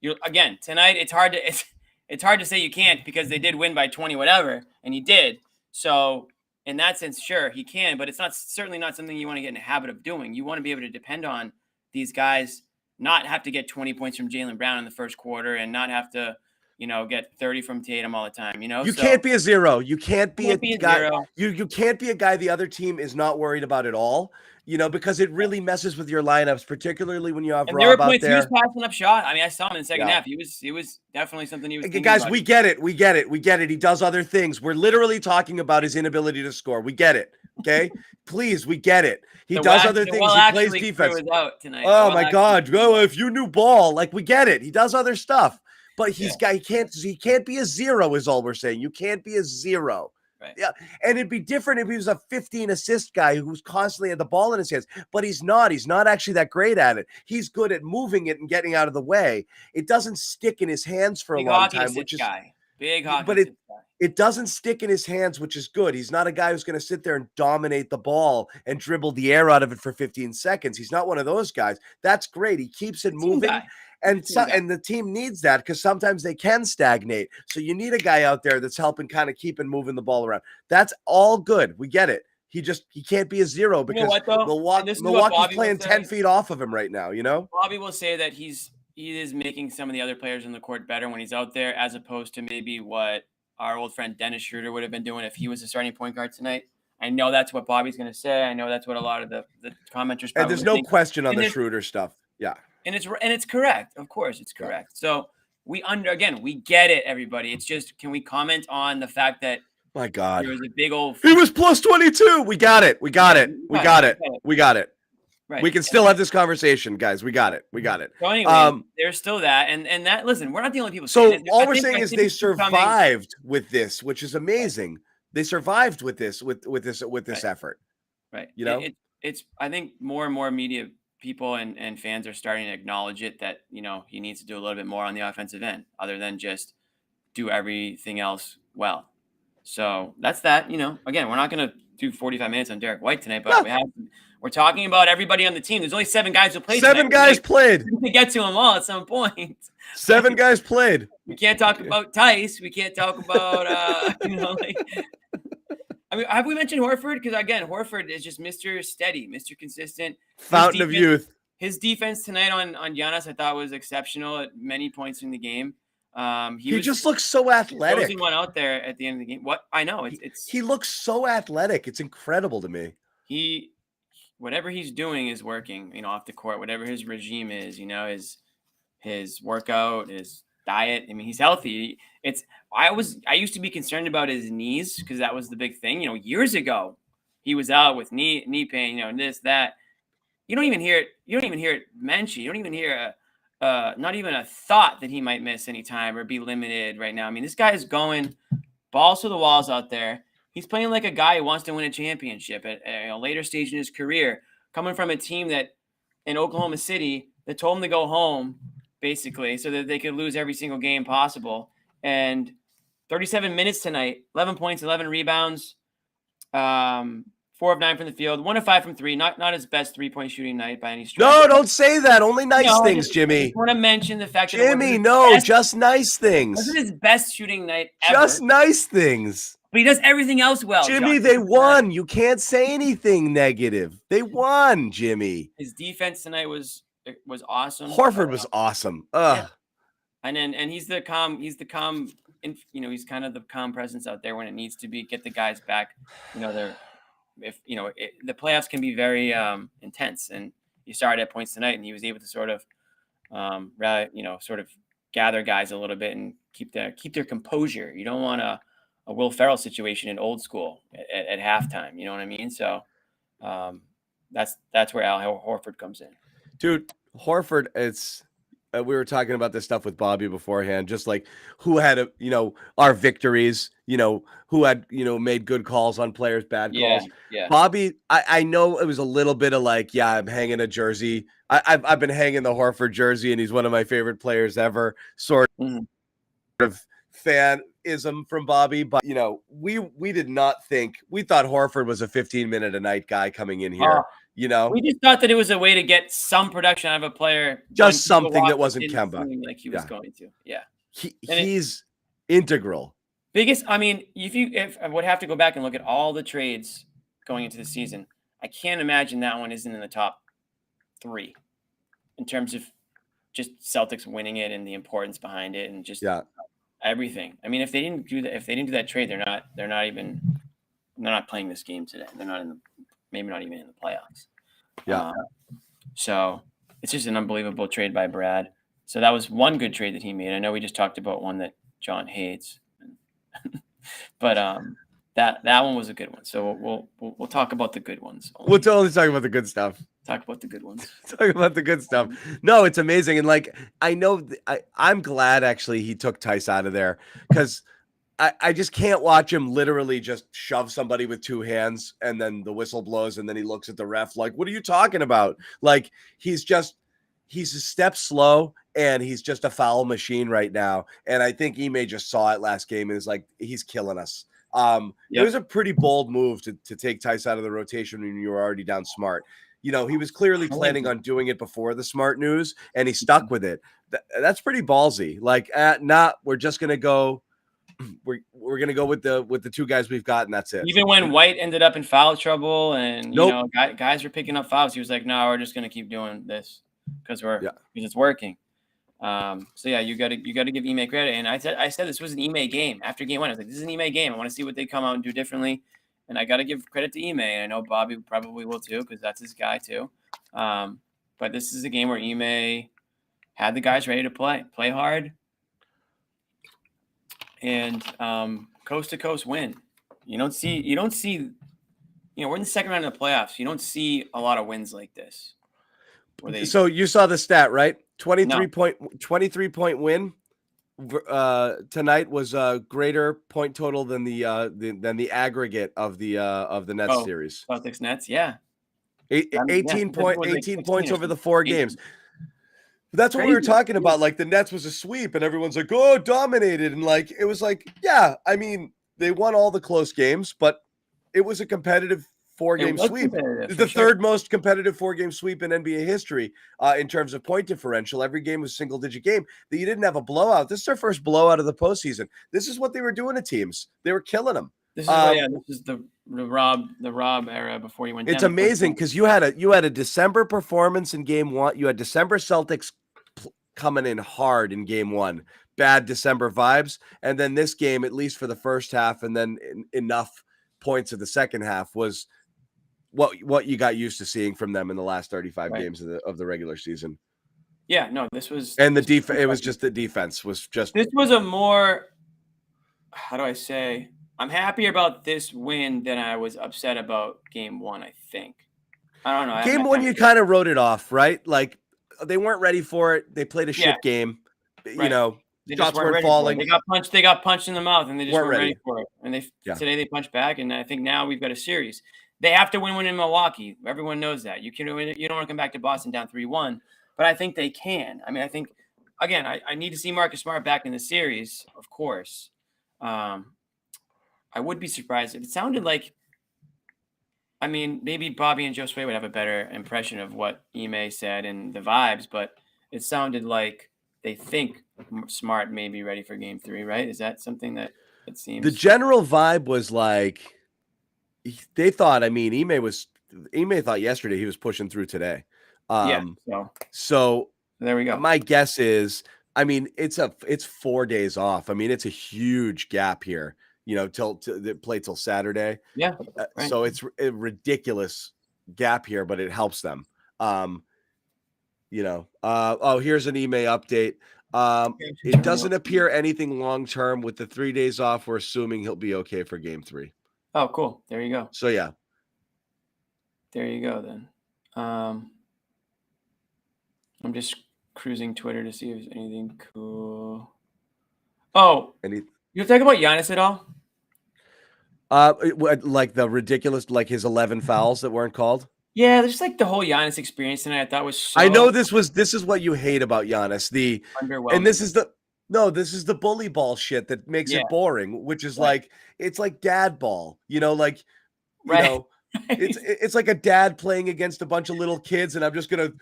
C: tonight it's hard to say you can't, because they did win by 20 whatever, and he did. So in that sense, sure, he can, but it's certainly not something you want to get in the habit of doing. You want to be able to depend on these guys, not have to get 20 points from Jaylen Brown in the first quarter, and not have to get 30 from Tatum all the time.
B: You can't be a 0. You can't be a guy. You can't be a guy the other team is not worried about at all. Because it really messes with your lineups, particularly when you have Rob out there.
C: He was passing up shot. I mean, I saw him in the second half. He was definitely something he was thinking
B: guys,
C: about.
B: we get it. He does other things. We're literally talking about his inability to score. We get it. Okay? Please, we get it. He does other things. He plays defense. Oh my God. Well, if you knew ball, we get it. He does other stuff. But he can't be a 0 is all we're saying. You can't be a 0.
C: Right.
B: Yeah. And it'd be different if he was a 15 assist guy who's constantly had the ball in his hands, but he's not. He's not actually that great at it. He's good at moving it and getting out of the way. It doesn't stick in his hands for a long time, which is
C: big hockey.
B: But it doesn't stick in his hands, which is good. He's not a guy who's going to sit there and dominate the ball and dribble the air out of it for 15 seconds. He's not one of those guys. That's great. He keeps it moving. And the team needs that, because sometimes they can stagnate. So you need a guy out there that's helping kind of keep and moving the ball around. That's all good. We get it. He can't be a 0 because Milwaukee's playing 10 feet off of him right now.
C: Bobby will say that he is making some of the other players in the court better when he's out there, as opposed to maybe what our old friend Dennis Schroeder would have been doing if he was a starting point guard tonight. I know that's what Bobby's going to say. I know that's what a lot of the commenters.
B: And there's no question on the Schroeder stuff. Yeah.
C: And it's correct. Of course, it's correct. So we get it, everybody. It's just, can we comment on the fact that
B: my God,
C: there was a big old.
B: He was plus 22. We got it. Right. We can still have this conversation, guys. We got it. So
C: anyway, there's still that, and that. Listen, we're not the only people.
B: So all we're saying is they survived with this, which is amazing. They survived with this effort.
C: Right. It's I think more and more media people and fans are starting to acknowledge it, that he needs to do a little bit more on the offensive end other than just do everything else well. So that's that. Again, we're not going to do 45 minutes on Derrick White tonight, but we're talking about everybody on the team. There's only 7 guys who played.
B: 7 guys played.
C: We can get to them all at some point.
B: 7 guys played.
C: We can't talk about Tice. We can't talk about I mean, have we mentioned Horford? Because again, Horford is just Mr. Steady, Mr. Consistent.
B: Fountain of youth.
C: His defense tonight on Giannis, I thought, was exceptional at many points in the game.
B: He just looks so athletic.
C: He went out there at the end of the game. What I know,
B: he looks so athletic. It's incredible to me.
C: Whatever he's doing is working. Off the court, whatever his regime is. His workout, his diet. I mean, he's healthy. I used to be concerned about his knees, because that was the big thing. Years ago, he was out with knee pain, and this, that. You don't even hear it. You don't even hear it mentioned. You don't even hear not even a thought that he might miss any time or be limited right now. I mean, this guy is going balls to the walls out there. He's playing like a guy who wants to win a championship at a later stage in his career, coming from a team that in Oklahoma City that told him to go home, basically, so that they could lose every single game possible. And 37 minutes tonight, 11 points, 11 rebounds, 4 of 9 from the field, 1 of 5 from 3. Not his best 3-point shooting night by any stretch.
B: No, don't say that. Only nice things, Jimmy.
C: I just want to mention the fact
B: Jimmy, just nice things.
C: Wasn't his best shooting night ever.
B: Just nice things.
C: But he does everything else well.
B: Jimmy, they won. You can't say anything negative. They won, Jimmy.
C: His defense tonight was awesome.
B: Horford was awesome.
C: Yeah. And he's the calm. He's kind of the calm presence out there when it needs to be. Get the guys back. The playoffs can be very intense, and he started at points tonight, and he was able to sort of gather guys a little bit and keep their composure. You don't want a Will Ferrell situation in old school at halftime. You know what I mean? So that's where Al Horford comes in.
B: Dude, Horford, it's we were talking about this stuff with Bobby beforehand, just like who had our victories, who had made good calls on players, bad calls.
C: Yeah.
B: Bobby, I know it was a little bit of like, I'm hanging a jersey. I've been hanging the Horford jersey, and he's one of my favorite players ever. Sort of fanism from Bobby, but we did not think, we thought Horford was a 15-minute a night guy coming in here.
C: We just thought that it was a way to get some production out of a player,
B: just something that wasn't Kemba,
C: like he was going to. Yeah,
B: he's integral.
C: Biggest. I mean, if I would have to go back and look at all the trades going into the season, I can't imagine that one isn't in the top 3 in terms of just Celtics winning it and the importance behind it and just everything. I mean, if they didn't do that trade, they're not playing this game today. They're not maybe not even in the playoffs.
B: Yeah.
C: So it's just an unbelievable trade by Brad. So that was one good trade that he made. I know we just talked about one that John hates, but that one was a good one. So we'll talk about the good ones.
B: We'll totally talk about the good stuff.
C: Talk about the good ones.
B: Talk about the good stuff. No, it's amazing. And like, I know I'm glad actually he took Tice out of there, because I just can't watch him literally just shove somebody with 2 hands and then the whistle blows and then he looks at the ref like, what are you talking about? Like, he's a step slow and he's just a foul machine right now. And I think Ime just saw it last game and is like, he's killing us. It was a pretty bold move to take Tice out of the rotation when you were already down Smart. He was clearly planning on doing it before the Smart news and he stuck with it. That's pretty ballsy. Like, we're just going to go. We're gonna go with the 2 guys we've got, and that's it.
C: Even when White ended up in foul trouble, and guys were picking up fouls, he was like, "No, we're just gonna keep doing this because it's working." You got to give Ime credit. And I said this was an Ime game after game 1. I was like, "This is an Ime game. I want to see what they come out and do differently." And I got to give credit to Ime. And I know Bobby probably will too, because that's his guy too. But this is a game where Ime had the guys ready to play hard. And coast to coast win. You don't see, we're in the second round of the playoffs. You don't see a lot of wins like this.
B: So you saw the stat, right? 23 point win tonight was a greater point total than the aggregate of the Nets series.
C: Celtics Nets, yeah.
B: 18 points over the 4 games. That's what we were talking about. Like, the Nets was a sweep and everyone's like, oh, dominated. And like, it was like, I mean, they won all the close games, but it was a competitive 4-game sweep. The third most competitive 4-game sweep in NBA history in terms of point differential. Every game was single-digit game. That you didn't have a blowout. This is their first blowout of the postseason. This is what they were doing to teams. They were killing them.
C: This is the Rob era before he went down.
B: It's amazing because you had a December performance in game 1. You had December Celtics coming in hard in game 1, bad December vibes. And then this game, at least for the first half, and then enough points of the second half, was what you got used to seeing from them in the last 35 games of the regular season.
C: Yeah, no, this was,
B: and the defense. It was just the defense was just.
C: This was a more, how do I say, I'm happier about this win than I was upset about game 1, I think. I don't know.
B: Game 1, you kind of wrote it off, right? Like, they weren't ready for it. They played a shit game.
C: Right.
B: You know,
C: they
B: shots
C: just weren't
B: weren't
C: ready
B: falling.
C: For it. They got punched in the mouth, and they just weren't ready for it. And today they punched back, and I think now we've got a series. They have to win one in Milwaukee. Everyone knows that. You don't want to come back to Boston down 3-1, but I think they can. I mean, I think, again, I need to see Marcus Smart back in the series, of course. I would be surprised if it sounded like, I mean, maybe Bobby and Josue would have a better impression of what Ime said and the vibes, but it sounded like they think Smart may be ready for game 3, right? Is that something that it seems?
B: The general vibe was like, they thought, I mean, Ime thought yesterday he was pushing through today. So
C: there we go.
B: My guess is, I mean, it's 4 days off. I mean, it's a huge gap here, you know, till play till Saturday.
C: Yeah. Right.
B: So it's a ridiculous gap here, but it helps them. You know, here's an Ime update. It doesn't appear anything long-term with the 3 days off. We're assuming he'll be okay for game 3.
C: Oh, cool. There you go.
B: So, yeah.
C: There you go, then. I'm just cruising Twitter to see if there's anything cool. Oh, you talk about Giannis at all?
B: Like the ridiculous, like his 11 fouls that weren't called?
C: Yeah, just like the whole Giannis experience tonight, I thought was so.
B: I know this is what you hate about Giannis. And this is the bully ball shit that makes it boring, which is like, it's like dad ball, you know, like, you know, it's like a dad playing against a bunch of little kids, and I'm just gonna.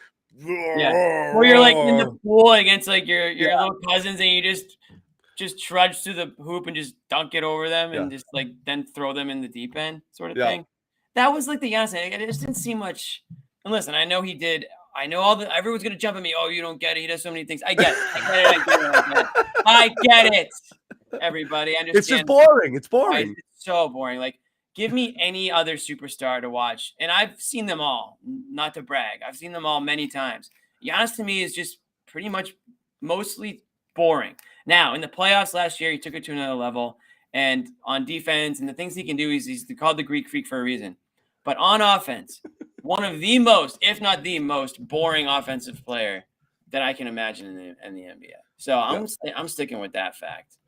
C: Yeah. Or you're like in the pool against like your little cousins, and you just trudge through the hoop and just dunk it over them, and just like then throw them in the deep end, sort of thing. That was like the Giannis thing. It just didn't seem much. And listen, I know he did. I know everyone's gonna jump at me. Oh, you don't get it. He does so many things. I get it. I get it. Everybody, I understand.
B: It's just boring. It's boring.
C: It's so boring. Like, give me any other superstar to watch, and I've seen them all. Not to brag, I've seen them all many times. Giannis to me is just pretty much mostly boring. Now, in the playoffs last year, he took it to another level, and on defense and the things he can do, he's called the Greek Freak for a reason. But on offense, one of the most, if not the most, boring offensive player that I can imagine in the NBA. So I'm sticking with that fact,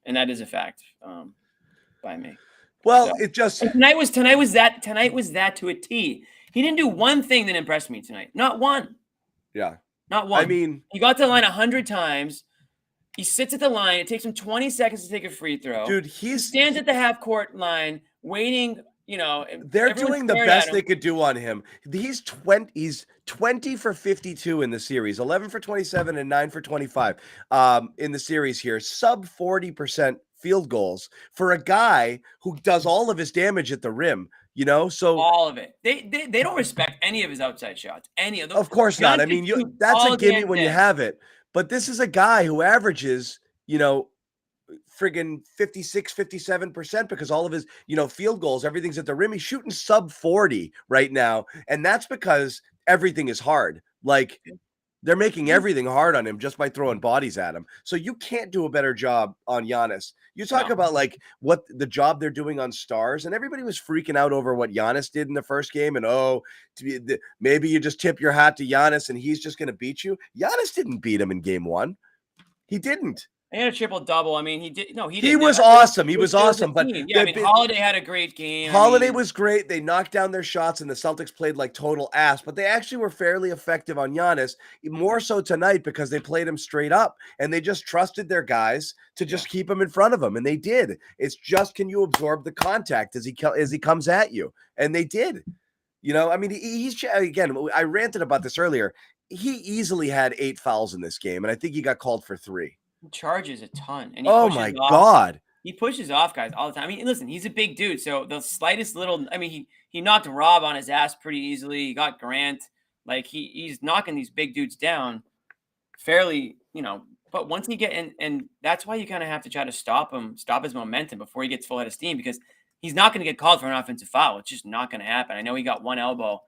C: and that is a fact by me.
B: Well,
C: so,
B: it just
C: tonight was that to a T. He didn't do one thing that impressed me tonight. Not one.
B: Yeah.
C: Not one.
B: I mean,
C: he got to the line 100 times. He sits at the line. It takes him 20 seconds to take a free throw.
B: Dude,
C: he stands at the half court line waiting. You know,
B: they're doing the best they could do on him. He's 20 for 52 in the series, 11 for 27 and 9 for 25 in the series here. Sub 40% field goals for a guy who does all of his damage at the rim, you know? So
C: all of it. They don't respect any of his outside shots. Any of them.
B: Of course not. I mean, that's a gimme when you have it. But this is a guy who averages, you know, friggin' 56, 57% because all of his, you know, field goals, everything's at the rim. He's shooting sub 40 right now. And that's because everything is hard. Like, they're making everything hard on him just by throwing bodies at him. So you can't do a better job on Giannis. You talk about like what the job they're doing on stars, and everybody was freaking out over what Giannis did in the first game. And maybe you just tip your hat to Giannis and he's just going to beat you. Giannis didn't beat him in game 1. He didn't.
C: He had a triple-double. I mean, he did. No, he
B: didn't. He was awesome. He was awesome. But
C: yeah, I mean, Holiday had a great game.
B: Holiday was great. They knocked down their shots, and the Celtics played like total ass. But they actually were fairly effective on Giannis, more so tonight because they played him straight up, and they just trusted their guys to just keep him in front of him, and they did. It's just, can you absorb the contact as he comes at you? And they did. You know, I mean, he's again. I ranted about this earlier. He easily had 8 fouls in this game, and I think he got called for 3.
C: He charges a ton. And
B: oh my God.
C: He pushes off guys all the time. I mean, listen, he's a big dude. So the slightest little, I mean, he knocked Rob on his ass pretty easily. He got Grant. Like he's knocking these big dudes down fairly, you know, but once he and that's why you kind of have to try to stop his momentum before he gets full head of steam, because he's not going to get called for an offensive foul. It's just not going to happen. I know he got one elbow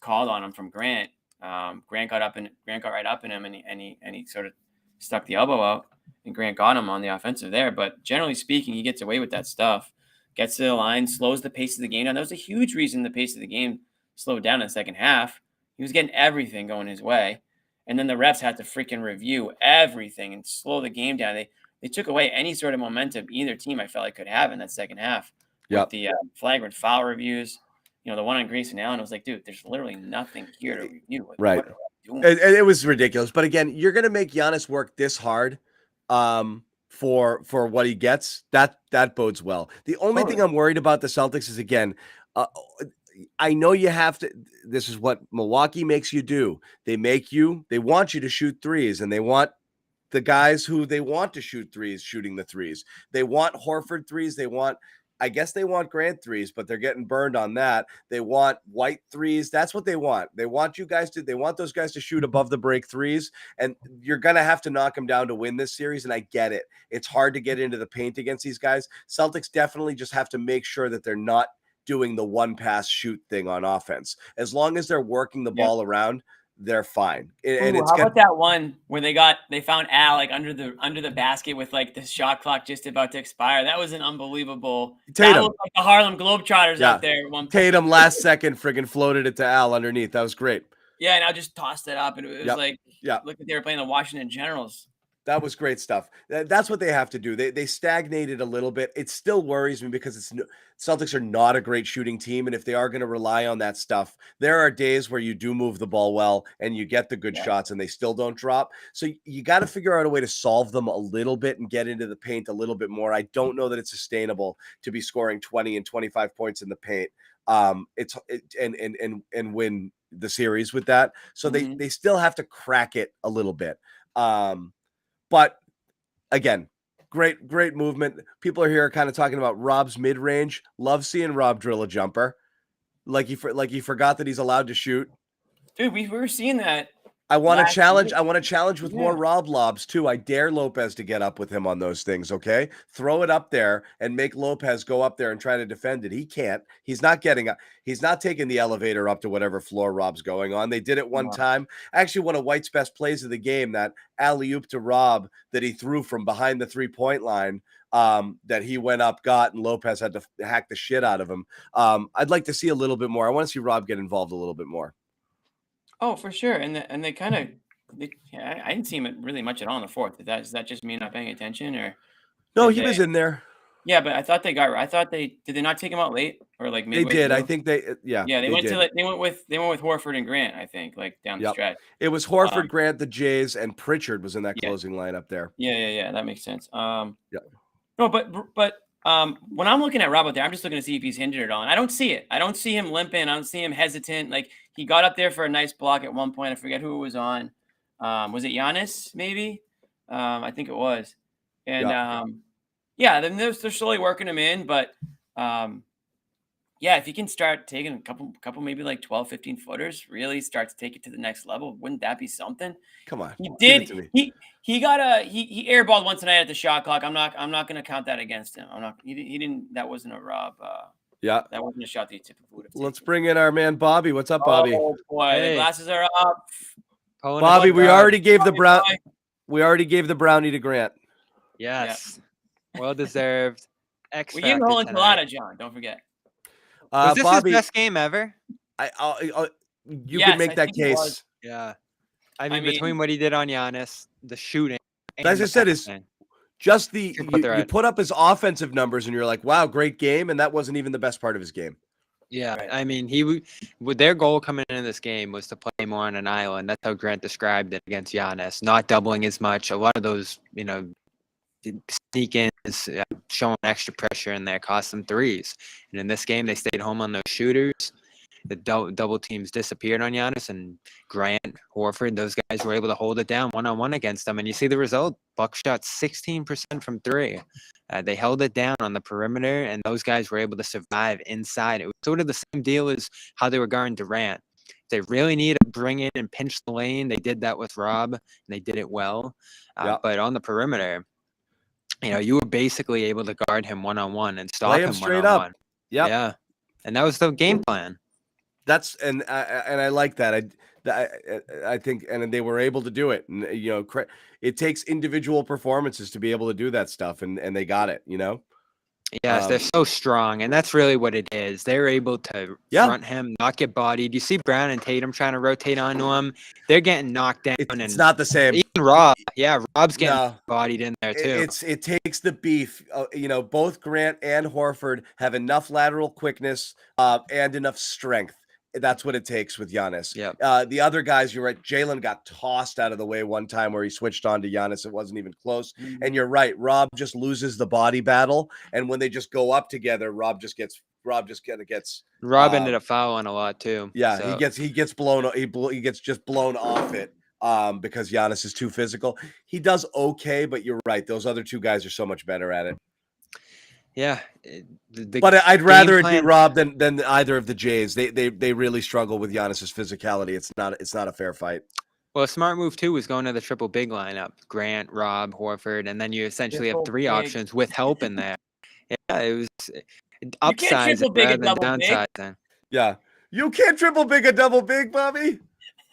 C: called on him from Grant. Grant got right up in him and he sort of stuck the elbow out, and Grant got him on the offensive there. But generally speaking, he gets away with that stuff. gets to the line, slows the pace of the game down. That was a huge reason the pace of the game slowed down in the second half. He was getting everything going his way. And then the refs had to freaking review everything and slow the game down. They took away any sort of momentum either team I felt like could have in that second half with the flagrant foul reviews. The one on Grayson Allen, I was like, dude, there's literally nothing here to review.
B: Right.
C: What are we doing?
B: It was ridiculous. But again, you're going to make Giannis work this hard for what he gets. That bodes well. The only thing I'm worried about the Celtics is, again, I know you have to. This is what Milwaukee makes you do. They want you to shoot threes, and they want the guys who they want to shoot threes shooting the threes. They want Horford threes. I guess they want Grant threes, but they're getting burned on that. They want White threes. That's what they want. They want those guys to shoot above the break threes, and you're going to have to knock them down to win this series, and I get it. It's hard to get into the paint against these guys. Celtics definitely just have to make sure that they're not doing the one pass shoot thing on offense. As long as they're working the ball around, they're fine. And
C: how about that one where they found Al like under the basket with like the shot clock just about to expire? That was an unbelievable.
B: Tatum,
C: that looked like the Harlem Globetrotters out there at one point.
B: Tatum last second friggin' floated it to Al underneath. That was great.
C: Yeah, and I just tossed it up, and it was like, look like they were playing the Washington Generals.
B: That was great stuff. That's what they have to do. They stagnated a little bit. It still worries me because Celtics are not a great shooting team, and if they are going to rely on that stuff, there are days where you do move the ball well and you get the good shots and they still don't drop. So you got to figure out a way to solve them a little bit and get into the paint a little bit more. I don't know that it's sustainable to be scoring 20 and 25 points in the paint. And win the series with that. So they still have to crack it a little bit. But again, great movement. People are here kind of talking about Rob's mid-range. Love seeing Rob drill a jumper. Like he forgot that he's allowed to shoot.
C: Dude, we were seeing that.
B: I want to challenge with more Rob lobs too. I dare Lopez to get up with him on those things, okay? Throw it up there and make Lopez go up there and try to defend it. He can't. He's not getting up. He's not taking the elevator up to whatever floor Rob's going on. They did it one time. Actually, one of White's best plays of the game, that alley-oop to Rob that he threw from behind the three-point line, that he went up, got, and Lopez had to hack the shit out of him. I'd like to see a little bit more. I want to see Rob get involved a little bit more.
C: Oh, for sure. And they kind of, I didn't see him really much at all in the fourth. Is that just me not paying attention, or?
B: No, he was in there.
C: Yeah, but I thought did they not take him out late, or like midway
B: they did?
C: through?
B: I think they
C: went with Horford and Grant, I think, like down the stretch.
B: It was Horford, Grant, the Jays, and Pritchard was in that closing lineup there.
C: Yeah, that makes sense. No, but when I'm looking at Rob out there, I'm just looking to see if he's hindered at all. And I don't see it. I don't see him limping. I don't see him hesitant. Like, he got up there for a nice block at one point. I forget who it was on. Was it Giannis, maybe? I think it was. And then they're slowly working him in. But if he can start taking a couple maybe like 12, 15 footers, really start to take it to the next level, wouldn't that be something?
B: Come on.
C: He did. He airballed once tonight at the shot clock. I'm not going to count that against him. He didn't. That wasn't a Rob. That wasn't a shot that he typically would have taken.
B: Let's bring in our man Bobby. What's up, Bobby?
C: Oh boy, the glasses are up.
B: Bobby, we already gave the brownie to Grant.
D: Yes, well deserved.
C: We gave the whole enchilada, John. Don't forget.
D: Was this
B: Bobby,
D: his best game ever?
B: You can make that case.
D: Yeah, I mean, between what he did on Giannis, the shooting.
B: As I said, is just you put up his offensive numbers, and you're like, wow, great game, and that wasn't even the best part of his game.
D: Yeah, I mean, their goal coming into this game was to play more on an island. That's how Grant described it against Giannis, not doubling as much. A lot of those, sneak-ins, showing extra pressure in there, cost them threes. And in this game, they stayed home on those shooters. The double teams disappeared on Giannis, and Grant, Horford, those guys were able to hold it down one-on-one against them. And you see the result. Bucks shot 16% from three. They held it down on the perimeter, and those guys were able to survive inside. It was sort of the same deal as how they were guarding Durant. They really need to bring in and pinch the lane. They did that with Rob, and they did it well. But on the perimeter, you were basically able to guard him one-on-one and stop him
B: straight
D: one-on-one.
B: up. Yep.
D: Yeah, and that was the game plan.
B: And I like that. I think, and they were able to do it. And it takes individual performances to be able to do that stuff, and they got it.
D: Yes, they're so strong, and that's really what it is. They're able to front him, not get bodied. You see Brown and Tatum trying to rotate onto him. They're getting knocked down.
B: It's not the same.
D: Even Rob. Yeah, Rob's getting bodied in there too.
B: It takes the beef. Both Grant and Horford have enough lateral quickness and enough strength. That's what it takes with Giannis. The other guys, you're right. Jaylen got tossed out of the way one time where he switched on to Giannis. It wasn't even close. Mm-hmm. And you're right. Rob just loses the body battle. And when they just go up together, Rob
D: ended up fouling a lot too.
B: Yeah, so. he gets blown off it because Giannis is too physical. He does okay, but you're right. Those other two guys are so much better at it.
D: Yeah,
B: but I'd rather it be Rob than either of the Jays. They really struggle with Giannis's physicality. It's not a fair fight.
D: Well, a smart move too was going to the triple big lineup: Grant, Rob, Horford, and then you essentially have three options with help in there. Yeah, it was upsize rather than downsizing.
B: Yeah, you can't triple big a double big, Bobby.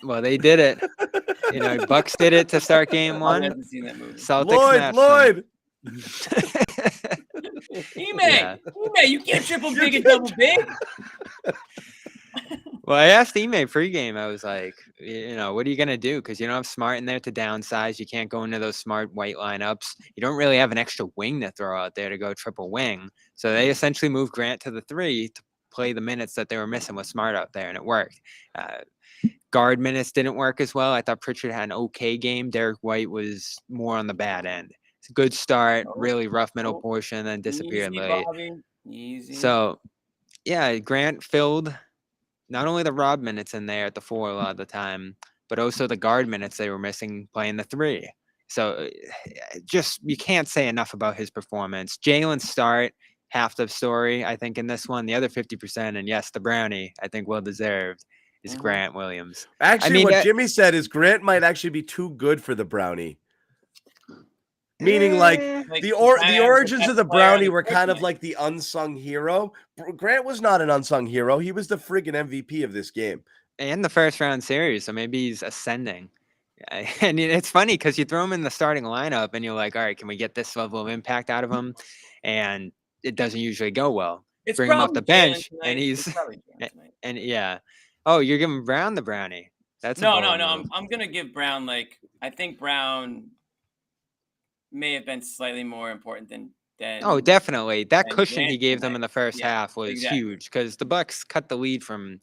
D: Well, they did it. Bucks did it to start game one. I haven't seen that movie. Celtics
B: Lloyd.
C: Ime, you can't triple big and double big.
D: Well, I asked Ime pregame. I was like, what are you gonna do? Because you don't have Smart in there to downsize. You can't go into those Smart white lineups. You don't really have an extra wing to throw out there to go triple wing. So they essentially moved Grant to the 3 to play the minutes that they were missing with Smart out there, and it worked. Guard minutes didn't work as well. I thought Pritchard had an okay game. Derrick White was more on the bad end. It's a good start, really rough middle portion, then disappeared late.
C: Easy.
D: So, yeah, Grant filled not only the Rob minutes in there at the 4 a lot of the time, but also the guard minutes they were missing playing the 3. So, just you can't say enough about his performance. Jaylen's start, half the story, I think, in this one. The other 50%, and yes, the brownie, I think, well-deserved, is Grant Williams.
B: Actually, what Jimmy said is Grant might actually be too good for the brownie. Meaning, like the origins of the brownie were kind of like the unsung hero. Grant was not an unsung hero. He was the friggin' MVP of this game.
D: And the first round series, so maybe he's ascending. And it's funny because you throw him in the starting lineup and you're like, all right, can we get this level of impact out of him? And it doesn't usually go well. Bring him off the bench and he's and yeah. Oh, you're giving Brown the brownie. That's
C: no. I'm gonna give Brown I think Brown may have been slightly more important than
D: oh, definitely. That cushion he gave them in the first half was huge because the Bucks cut the lead from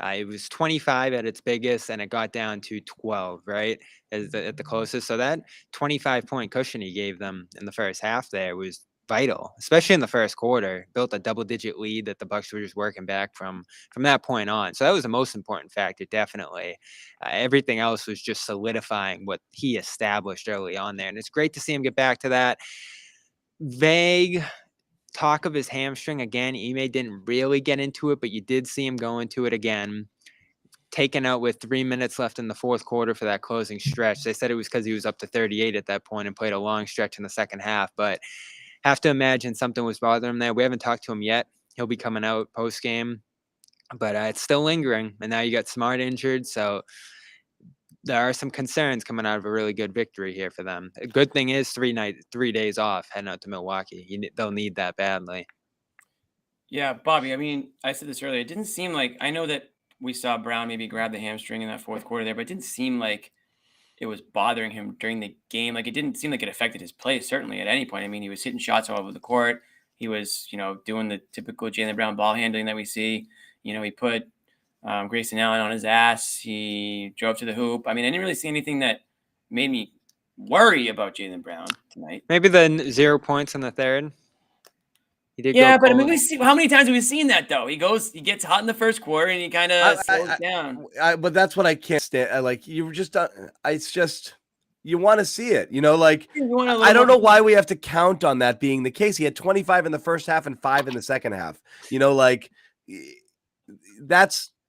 D: it was 25 at its biggest and it got down to 12, right? At the closest. So that 25-point cushion he gave them in the first half there was vital, especially in the first quarter. Built a double-digit lead that the Bucks were just working back from that point on. So that was the most important factor, definitely. Everything else was just solidifying what he established early on there, and it's great to see him get back to that. Vague talk of his hamstring again. Ime didn't really get into it, but you did see him go into it again. Taken out with 3 minutes left in the fourth quarter for that closing stretch. They said it was because he was up to 38 at that point and played a long stretch in the second half, but have to imagine something was bothering him there. We haven't talked to him yet. He'll be coming out post-game, but it's still lingering. And now you got Smart injured, so there are some concerns coming out of a really good victory here for them. A good thing is 3 days off heading out to Milwaukee. They'll need that badly.
C: Yeah, Bobby, I mean, I said this earlier. It didn't seem like – I know that we saw Brown maybe grab the hamstring in that fourth quarter there, but it didn't seem like it was bothering him during the game. Like, it didn't seem like it affected his play, certainly, at any point. I mean, he was hitting shots all over the court. He was, doing the typical Jaylen Brown ball handling that we see. He put Grayson Allen on his ass. He drove to the hoop. I mean, I didn't really see anything that made me worry about Jaylen Brown tonight.
D: Maybe the 0 points in the third.
C: He did but I mean, we see how many times have we seen that though? He gets hot in the first quarter and he kind of slows down.
B: But that's what I can't stand. It's just you want to see it, I don't know why we have to count on that being the case. He had 25 in the first half and 5 in the second half.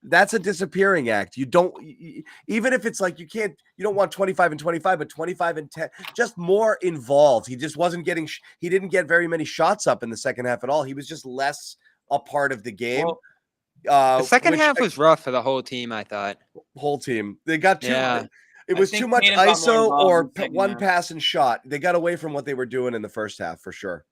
B: That's a disappearing act. You don't, even if it's like you don't want 25 and 25, but 25 and 10, just more involved. He just wasn't he didn't get very many shots up in the second half at all. He was just less a part of the game.
D: The second half was rough for the whole team, I thought.
B: Whole team. They got it was too much ISO or one pass and shot. They got away from what they were doing in the first half for sure.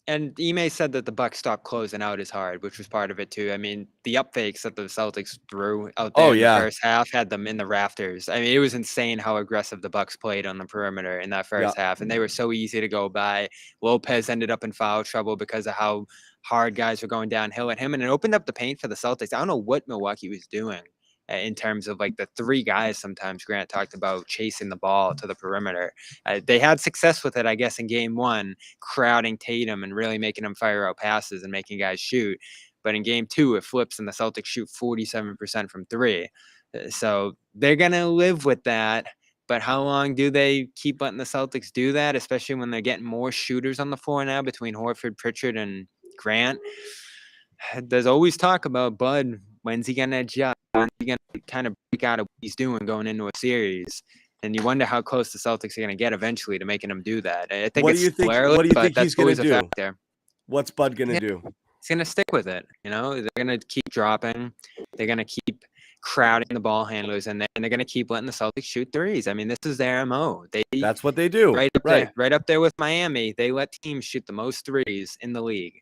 D: And Ime said that the Bucks stopped closing out as hard, which was part of it too. I mean, the up fakes that the Celtics threw out there in the first half had them in the rafters. I mean, it was insane how aggressive the Bucks played on the perimeter in that first half, and they were so easy to go by. Lopez ended up in foul trouble because of how hard guys were going downhill at him, and it opened up the paint for the Celtics. I don't know what Milwaukee was doing in terms of like the three guys sometimes Grant talked about chasing the ball to the perimeter. They had success with it, I guess, in game one, crowding Tatum and really making him fire out passes and making guys shoot. But in game two, it flips and the Celtics shoot 47% from three. So they're going to live with that. But how long do they keep letting the Celtics do that, especially when they're getting more shooters on the floor now between Horford, Pritchard, and Grant? There's always talk about Bud. When's he going to adjust? When's he going to kind of break out of what he's doing going into a series? And you wonder how close the Celtics are going to get eventually to making him do that. I think
B: what do you think he's going to do? What's Bud going to do?
D: He's going to stick with it. You know, they're going to keep dropping. They're going to keep crowding the ball handlers, and they're going to keep letting the Celtics shoot threes. I mean, this is their MO.
B: That's what they do.
D: Right up there with Miami. They let teams shoot the most threes in the league.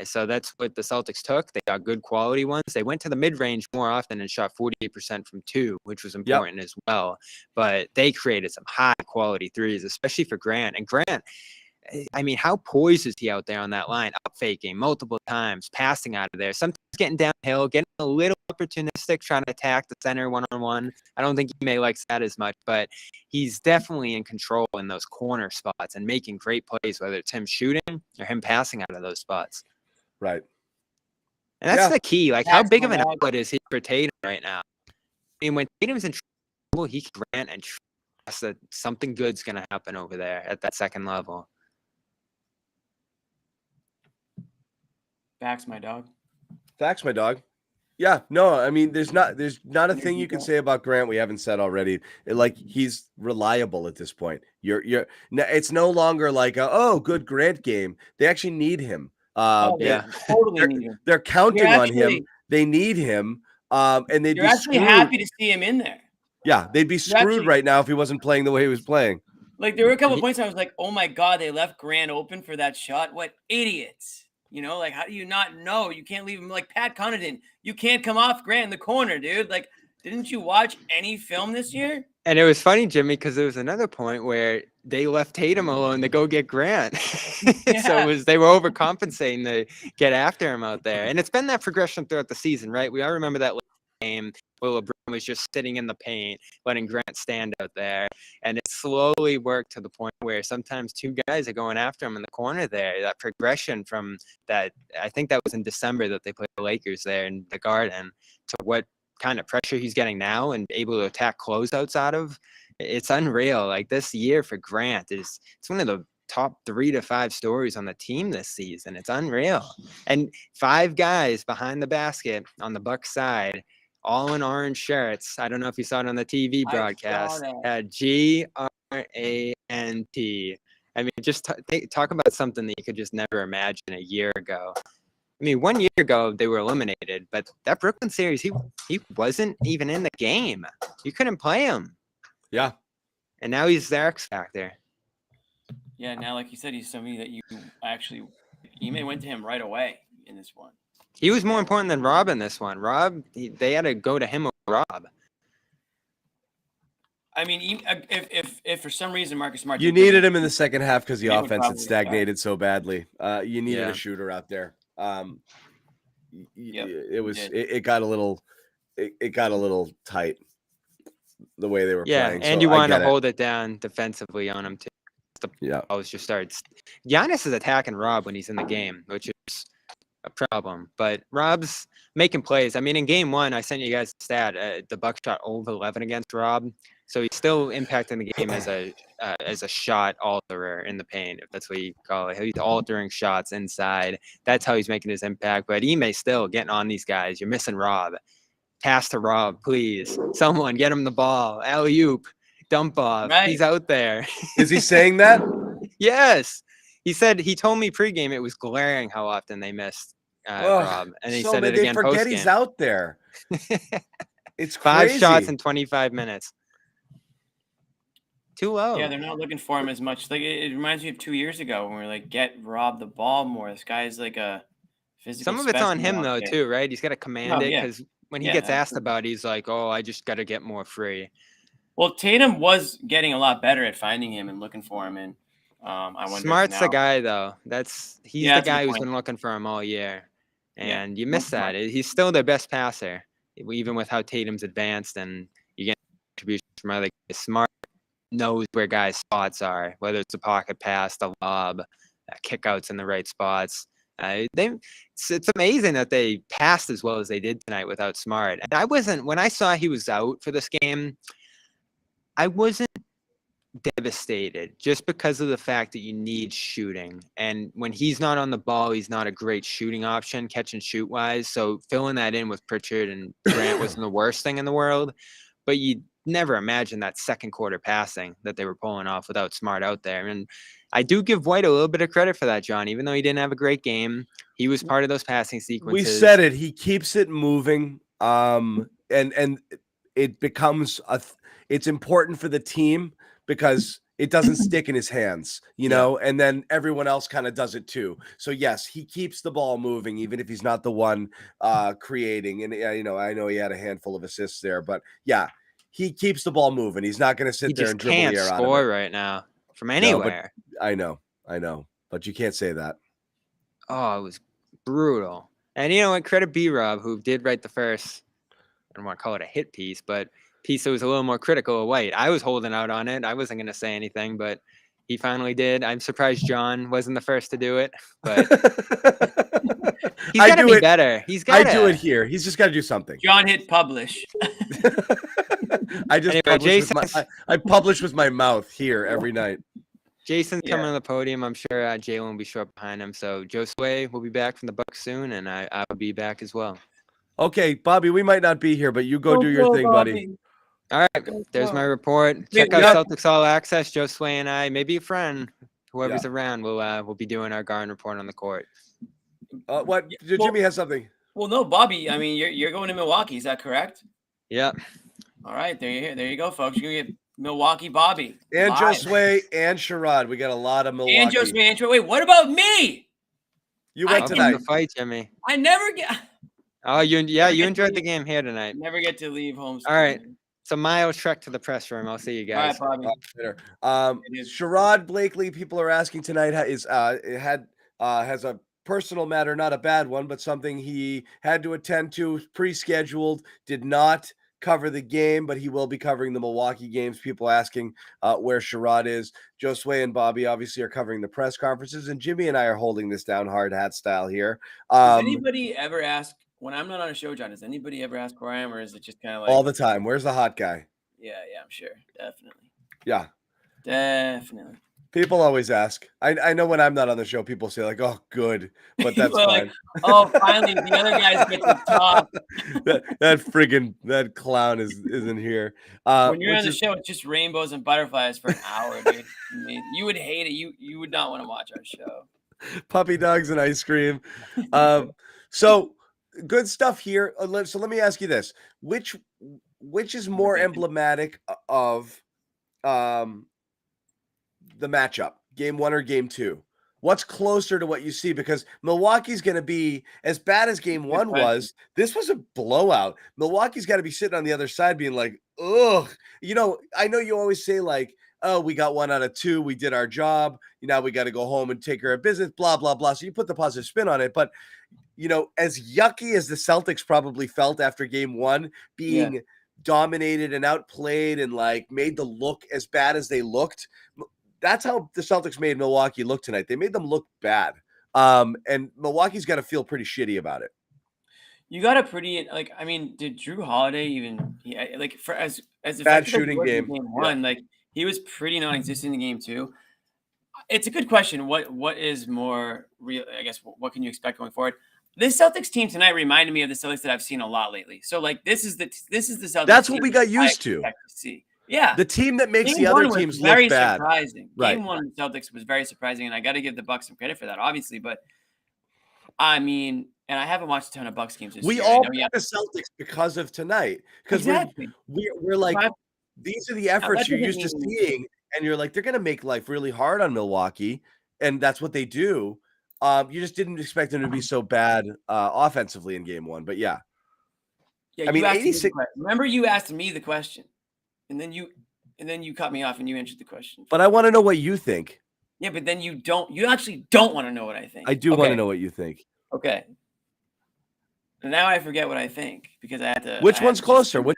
D: So that's what the Celtics took. They got good quality ones. They went to the mid-range more often and shot 48% from two, which was important as well. But they created some high-quality threes, especially for Grant. And Grant, I mean, how poised is he out there on that line? Up faking multiple times, passing out of there. Sometimes getting downhill, getting a little opportunistic, trying to attack the center one-on-one. I don't think he may likes that as much, but he's definitely in control in those corner spots and making great plays, whether it's him shooting or him passing out of those spots.
B: Right.
D: And that's the key. Like, how big of an outlet is he for Tatum right now? I mean, when Tatum's in trouble, he can grant and trust that something good's going to happen over there at that second level.
C: Facts, my dog.
B: Facts, my dog. Yeah, no, I mean, there's not a thing you can say about Grant we haven't said already. Like, he's reliable at this point. It's no longer like good Grant game. They actually need him.
C: Totally need him.
B: They're counting on him. They need him. And they'd be
C: actually happy to see him in there.
B: Yeah, they'd be screwed right now if he wasn't playing the way he was playing.
C: Like, there were a couple of points I was like, oh my God, they left Grant open for that shot. What idiots. You know, like, how do you not know? You can't leave him like Pat Connaughton. You can't come off Grant in the corner, dude. Like, didn't you watch any film this year?
D: And it was funny, Jimmy, because there was another point where they left Tatum alone to go get Grant. So they were overcompensating to get after him out there. And it's been that progression throughout the season, right? We all remember that game where LeBron was just sitting in the paint, letting Grant stand out there. And it slowly worked to the point where sometimes two guys are going after him in the corner there. That progression from that, I think that was in December that they played the Lakers there in the Garden, to what kind of pressure he's getting now and able to attack closeouts out of. It's unreal. Like, this year for Grant it's one of the top 3 to 5 stories on the team this season. It's unreal. And 5 guys behind the basket on the Bucks side, all in orange shirts. I don't know if you saw it on the TV broadcast. Had GRANT. I mean, just talk about something that you could just never imagine a year ago. I mean, 1 year ago they were eliminated, but that Brooklyn series, he wasn't even in the game. You couldn't play him.
B: Yeah.
D: And now he's their X factor.
C: Yeah, now, like you said, he's somebody that you actually, went to him right away in this one.
D: He was more important than Rob in this one. Rob, they had to go to him over Rob.
C: I mean, if for some reason Marcus Smart,
B: you needed him in the second half because the offense had stagnated so badly. You needed a shooter out there. It got a little tight the way they were playing.
D: And you want to hold it down defensively on him too. Giannis is attacking Rob when he's in the game, which is a problem. But Rob's making plays. I mean, in game one, I sent you guys a stat. The Bucks shot over 11 against Rob, so he's still impacting the game as a shot alterer in the paint, if that's what you call it. He's altering shots inside. That's how he's making his impact. But Ime still getting on these guys. You're missing Rob. Pass to Rob, please. Someone get him the ball. Alley-oop. Dump off. Right. He's out there.
B: Is he saying that?
D: Yes. He told me pregame it was glaring how often they missed Rob. And he said it again postgame. They forget
B: he's out there. It's
D: 5
B: crazy.
D: shots in 25 minutes. Too low.
C: Yeah, they're not looking for him as much. Like it reminds me of 2 years ago when we were like, get Rob the ball more. This guy's like a physical
D: Some of it's on
C: specimen
D: him
C: out
D: though
C: there.
D: too, right? He's got to command
C: Oh,
D: it
C: yeah.
D: because when he
C: Yeah,
D: gets asked
C: absolutely.
D: about it, he's like, "Oh, I just got to get more free."
C: Well, Tatum was getting a lot better at finding him and looking for him, and I wonder
D: Smart's
C: if
D: the
C: now.
D: guy though. He's
C: Yeah,
D: the
C: that's a
D: guy
C: good
D: who's
C: point.
D: been looking for him all year,
C: Yeah,
D: and you
C: that's
D: miss that.
C: smart.
D: He's still their best passer, even with how Tatum's advanced, and you get contributions from other guys. Smart knows where guys' spots are, whether it's a pocket pass, the lob, kickouts in the right spots. It's amazing that they passed as well as they did tonight without Smart. And when I saw he was out for this game, I wasn't devastated just because of the fact that you need shooting. And when he's not on the ball, he's not a great shooting option, catch and shoot wise. So filling that in with Pritchard and Grant wasn't the worst thing in the world. But you never imagine that second quarter passing that they were pulling off without Smart out there. And I do give White a little bit of credit for that, John. Even though he didn't have a great game, he was part of those passing sequences.
B: We said it. He keeps it moving. And it becomes it's important for the team because it doesn't stick in his hands, you know, and then everyone else kind of does it too. So yes, he keeps the ball moving, even if he's not the one creating. And you know, I know he had a handful of assists there, but yeah, he keeps the ball moving. He's not going to sit there and dribble the air out of it.
D: He just can't score right now from anywhere.
B: No, I know, but you can't say that.
D: Oh, it was brutal. And you know what? Credit B-Rob, who did write the first, I don't want to call it a hit piece, but piece that was a little more critical of White. I was holding out on it. I wasn't going to say anything, but he finally did. I'm surprised John wasn't the first to do it, but he's got to be better.
B: I do it here. He's just got to do something.
C: John hit publish.
B: I just I publish with my mouth here every night.
D: Jason's coming to the podium. I'm sure Jaylen will be short behind him. So Josue will be back from the Bucks soon, and I will be back as well.
B: Okay, Bobby, we might not be here, but you go do your thing, buddy.
D: All right, there's my report. Check out Celtics All Access. Josue and I, maybe a friend, whoever's around, we'll be doing our Garden report on the court.
B: What? Jimmy has something.
C: Well, no, Bobby. I mean, you're going to Milwaukee. Is that correct?
D: Yeah.
C: All right, there you go, folks. You're gonna get Milwaukee Bobby
B: and Josue and Sherrod. We got a lot of Milwaukee.
C: And Josue and Sherrod. Wait, what about me?
B: You went tonight.
D: The fight, Jimmy.
C: I never get.
D: Oh, you enjoyed the game here tonight.
C: Never get to leave home.
D: All right. It's a mile trek to the press room. I'll see you guys.
C: All right,
B: Bobby. Sherrod Blakely, people are asking tonight, has a personal matter, not a bad one, but something he had to attend to, pre-scheduled, did not cover the game, but he will be covering the Milwaukee games. People asking where Sherrod is. Josue and Bobby obviously are covering the press conferences, and Jimmy and I are holding this down hard hat style here.
C: Does anybody ever ask, when I'm not on a show, John, does anybody ever ask where I am, or is it just kind of like
B: all the time? Where's the hot guy?
C: Yeah, I'm sure. Definitely.
B: Yeah.
C: Definitely.
B: People always ask. I know when I'm not on the show, people say like, "Oh, good," but that's fine.
C: Like, oh, finally, the other guys get to talk.
B: that clown isn't here.
C: When you're on the show, it's just rainbows and butterflies for an hour, dude. I mean, you would hate it. You would not want to watch our show.
B: Puppy dogs and ice cream. So good stuff here. So let me ask you this: which is more emblematic of the matchup, game one or game two? What's closer to what you see? Because Milwaukee's going to be as bad as game one was. This was a blowout. Milwaukee's got to be sitting on the other side being like, ugh. You know, I know you always say like, oh, we got 1 out of 2. We did our job. Now we got to go home and take care of business, blah, blah, blah. So you put the positive spin on it. But, you know, as yucky as the Celtics probably felt after game one, being dominated and outplayed and like made the look as bad as they looked, that's how the Celtics made Milwaukee look tonight. They made them look bad. And Milwaukee's got to feel pretty shitty about it.
C: You got a pretty, like, I mean, did Drew Holiday even, like, for as
B: bad shooting game
C: one, like, he was pretty non-existent in game two. It's a good question. What is more real? I guess, what can you expect going forward? This Celtics team tonight reminded me of the Celtics that I've seen a lot lately. So, like, this is the Celtics.
B: That's what we got used to.
C: See. Yeah.
B: The team that makes the other teams look
C: very
B: bad.
C: Surprising.
B: Right.
C: Game one, the Celtics was very surprising, and I got to give the Bucks some credit for that, obviously. But I mean, and I haven't watched a ton of Bucks games this year.
B: We all picked the Celtics because of tonight. Because we're like, these are the efforts you're used to seeing and you're like, they're going to make life really hard on Milwaukee, and that's what they do. You just didn't expect them to be so bad offensively in game one, but yeah.
C: Yeah,
B: I mean, 86.
C: Remember, you asked me the question, and then you cut me off and you answered the question.
B: But I want to know what you think.
C: Yeah, but then you actually don't want to know what I think.
B: I do want to know what you think.
C: Okay. And now I forget what I think because I had to.
B: Which one's closer? Which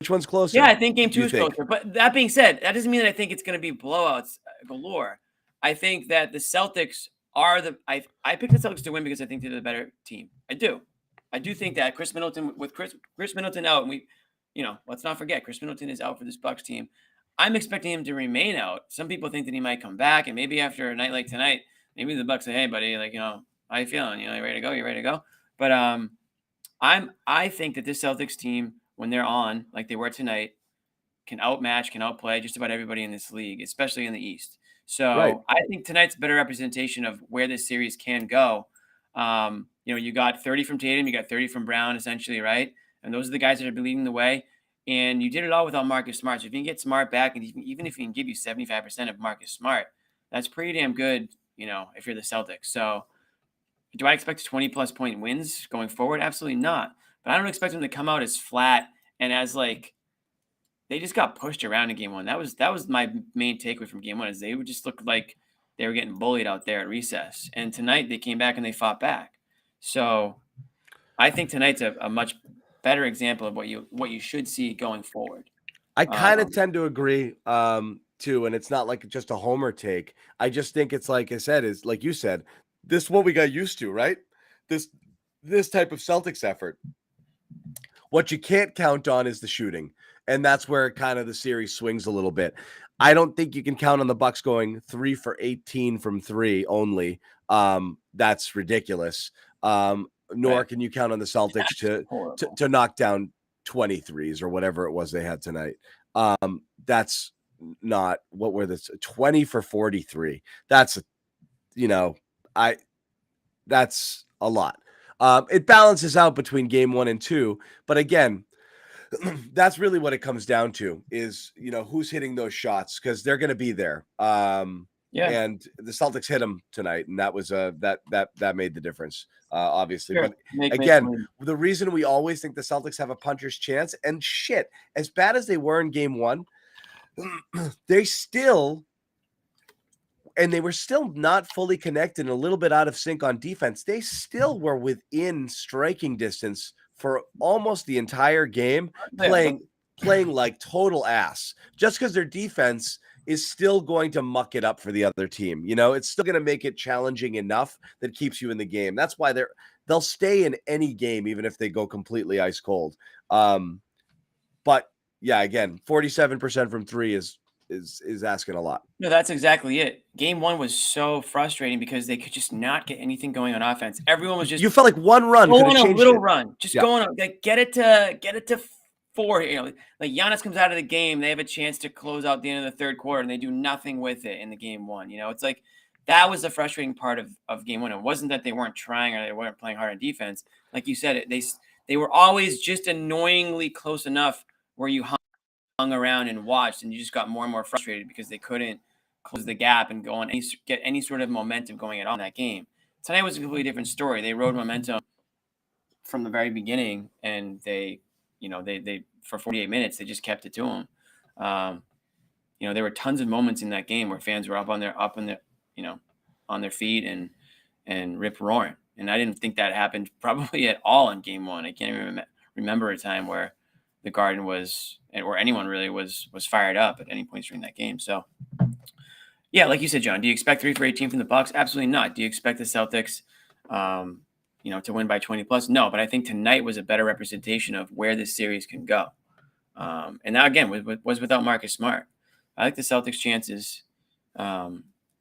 B: one's closer?
C: Yeah, I think game 2 is closer. But that being said, that doesn't mean that I think it's going to be blowouts galore. I think that the Celtics are I picked the Celtics to win because I think they're the better team. I do think that Chris Middleton out, and let's not forget Chris Middleton is out for this Bucks team. I'm expecting him to remain out. Some people think that he might come back, and maybe after a night like tonight, maybe the Bucks say, "Hey, buddy, how you feeling? You ready to go? You ready to go?" But I think that this Celtics team, when they're on like they were tonight, can outmatch, can outplay just about everybody in this league, especially in the East. So I think tonight's a better representation of where this series can go. You got 30 from Tatum, you got 30 from Brown, essentially, right? And those are the guys that are leading the way. And you did it all without Marcus Smart. So if you can get Smart back, and even if he can give you 75% of Marcus Smart, that's pretty damn good, if you're the Celtics. So do I expect 20-plus point wins going forward? Absolutely not. But I don't expect them to come out as flat and as they just got pushed around in game one. That was my main takeaway from game one, is they would just look like they were getting bullied out there at recess. And tonight they came back and they fought back. So I think tonight's a much better example of what you should see going forward.
B: I kind of tend to agree too, and it's not like just a homer take. I just think it's like I said, is like you said, this is what we got used to, right? This type of Celtics effort. What you can't count on is the shooting, and that's where kind of the series swings a little bit. I don't think you can count on the Bucks going 3 for 18 from 3 only. That's ridiculous. Nor can you count on the Celtics to knock down 23s or whatever it was they had tonight. That's not what were this 20 for 43. That's that's a lot. It balances out between game 1 and 2, but again, that's really what it comes down to is, who's hitting those shots, because they're going to be there. And the Celtics hit them tonight, and that was that made the difference, obviously.
C: Sure.
B: But again, the reason we always think the Celtics have a puncher's chance, and shit, as bad as they were in game 1, they were still not fully connected and a little bit out of sync on defense. They still were within striking distance for almost the entire game, playing like total ass. Just because their defense is still going to muck it up for the other team. It's still going to make it challenging enough that keeps you in the game. That's why they'll stay in any game, even if they go completely ice cold. But yeah, again, 47% from 3 is asking a lot.
C: No, that's exactly it. Game 1 was so frustrating because they could just not get anything going on offense. Everyone was just,
B: you felt like one run
C: go
B: could have
C: on a
B: changed
C: little
B: it.
C: run, just going on, get it to 4. Like Giannis comes out of the game, they have a chance to close out the end of the third quarter, and they do nothing with it in the game 1. It's like that was the frustrating part of game 1. It wasn't that they weren't trying or they weren't playing hard on defense. Like you said, they were always just annoyingly close enough where you hung around and watched, and you just got more and more frustrated because they couldn't close the gap and go on get any sort of momentum going at all in that game. Tonight was a completely different story. They rode momentum from the very beginning, and they for 48 minutes they just kept it to them. There were tons of moments in that game where fans were up on their feet and rip roaring, and I didn't think that happened probably at all in game 1. I can't even remember a time where the Garden was, or anyone really was fired up at any point during that game. So, yeah, like you said, John, do you expect 3 for 18 from the Bucks? Absolutely not. Do you expect the Celtics, to win by 20 plus? No, but I think tonight was a better representation of where this series can go. And that again was without Marcus Smart. I like the Celtics' chances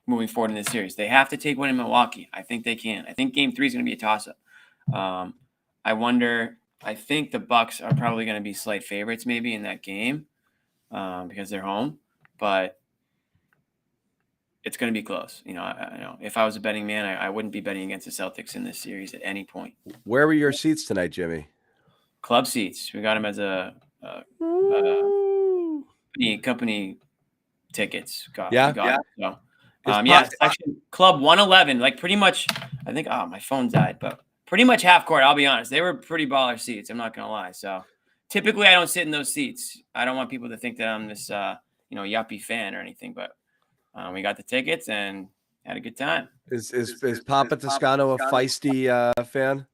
C: moving forward in this series. They have to take one in Milwaukee. I think they can. I think Game 3 is going to be a toss-up. I think the Bucks are probably going to be slight favorites maybe in that game because they're home, but it's going to be close. If I was a betting man, I wouldn't be betting against the Celtics in this series at any point.
B: Where were your seats tonight, Jimmy?
C: Club seats. We got them as a company tickets.
B: Yeah?
C: So,
B: Is
C: section Club 111, like pretty much, I think, my phone died, but pretty much half court, I'll be honest. They were pretty baller seats, I'm not going to lie. So typically I don't sit in those seats. I don't want people to think that I'm this, yuppie fan or anything, but we got the tickets and had a good time.
B: Is Papa Toscano a feisty fan?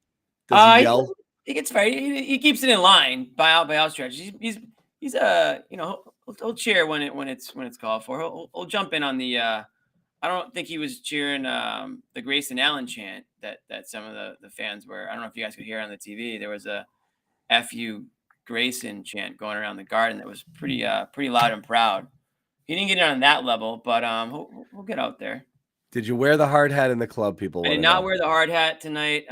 B: Does he yell?
C: He gets fired. He keeps it in line by outstretch. He's he'll cheer when it's called for. He'll jump in on the. I don't think he was cheering the Grayson Allen chant that some of the fans were. I don't know if you guys could hear it on the TV. There was a "F.U. Grayson" chant going around the garden that was pretty loud and proud. He didn't get it on that level, but we'll get out there.
B: Did you wear the hard hat in the club? People,
C: I did not wear the hard hat tonight.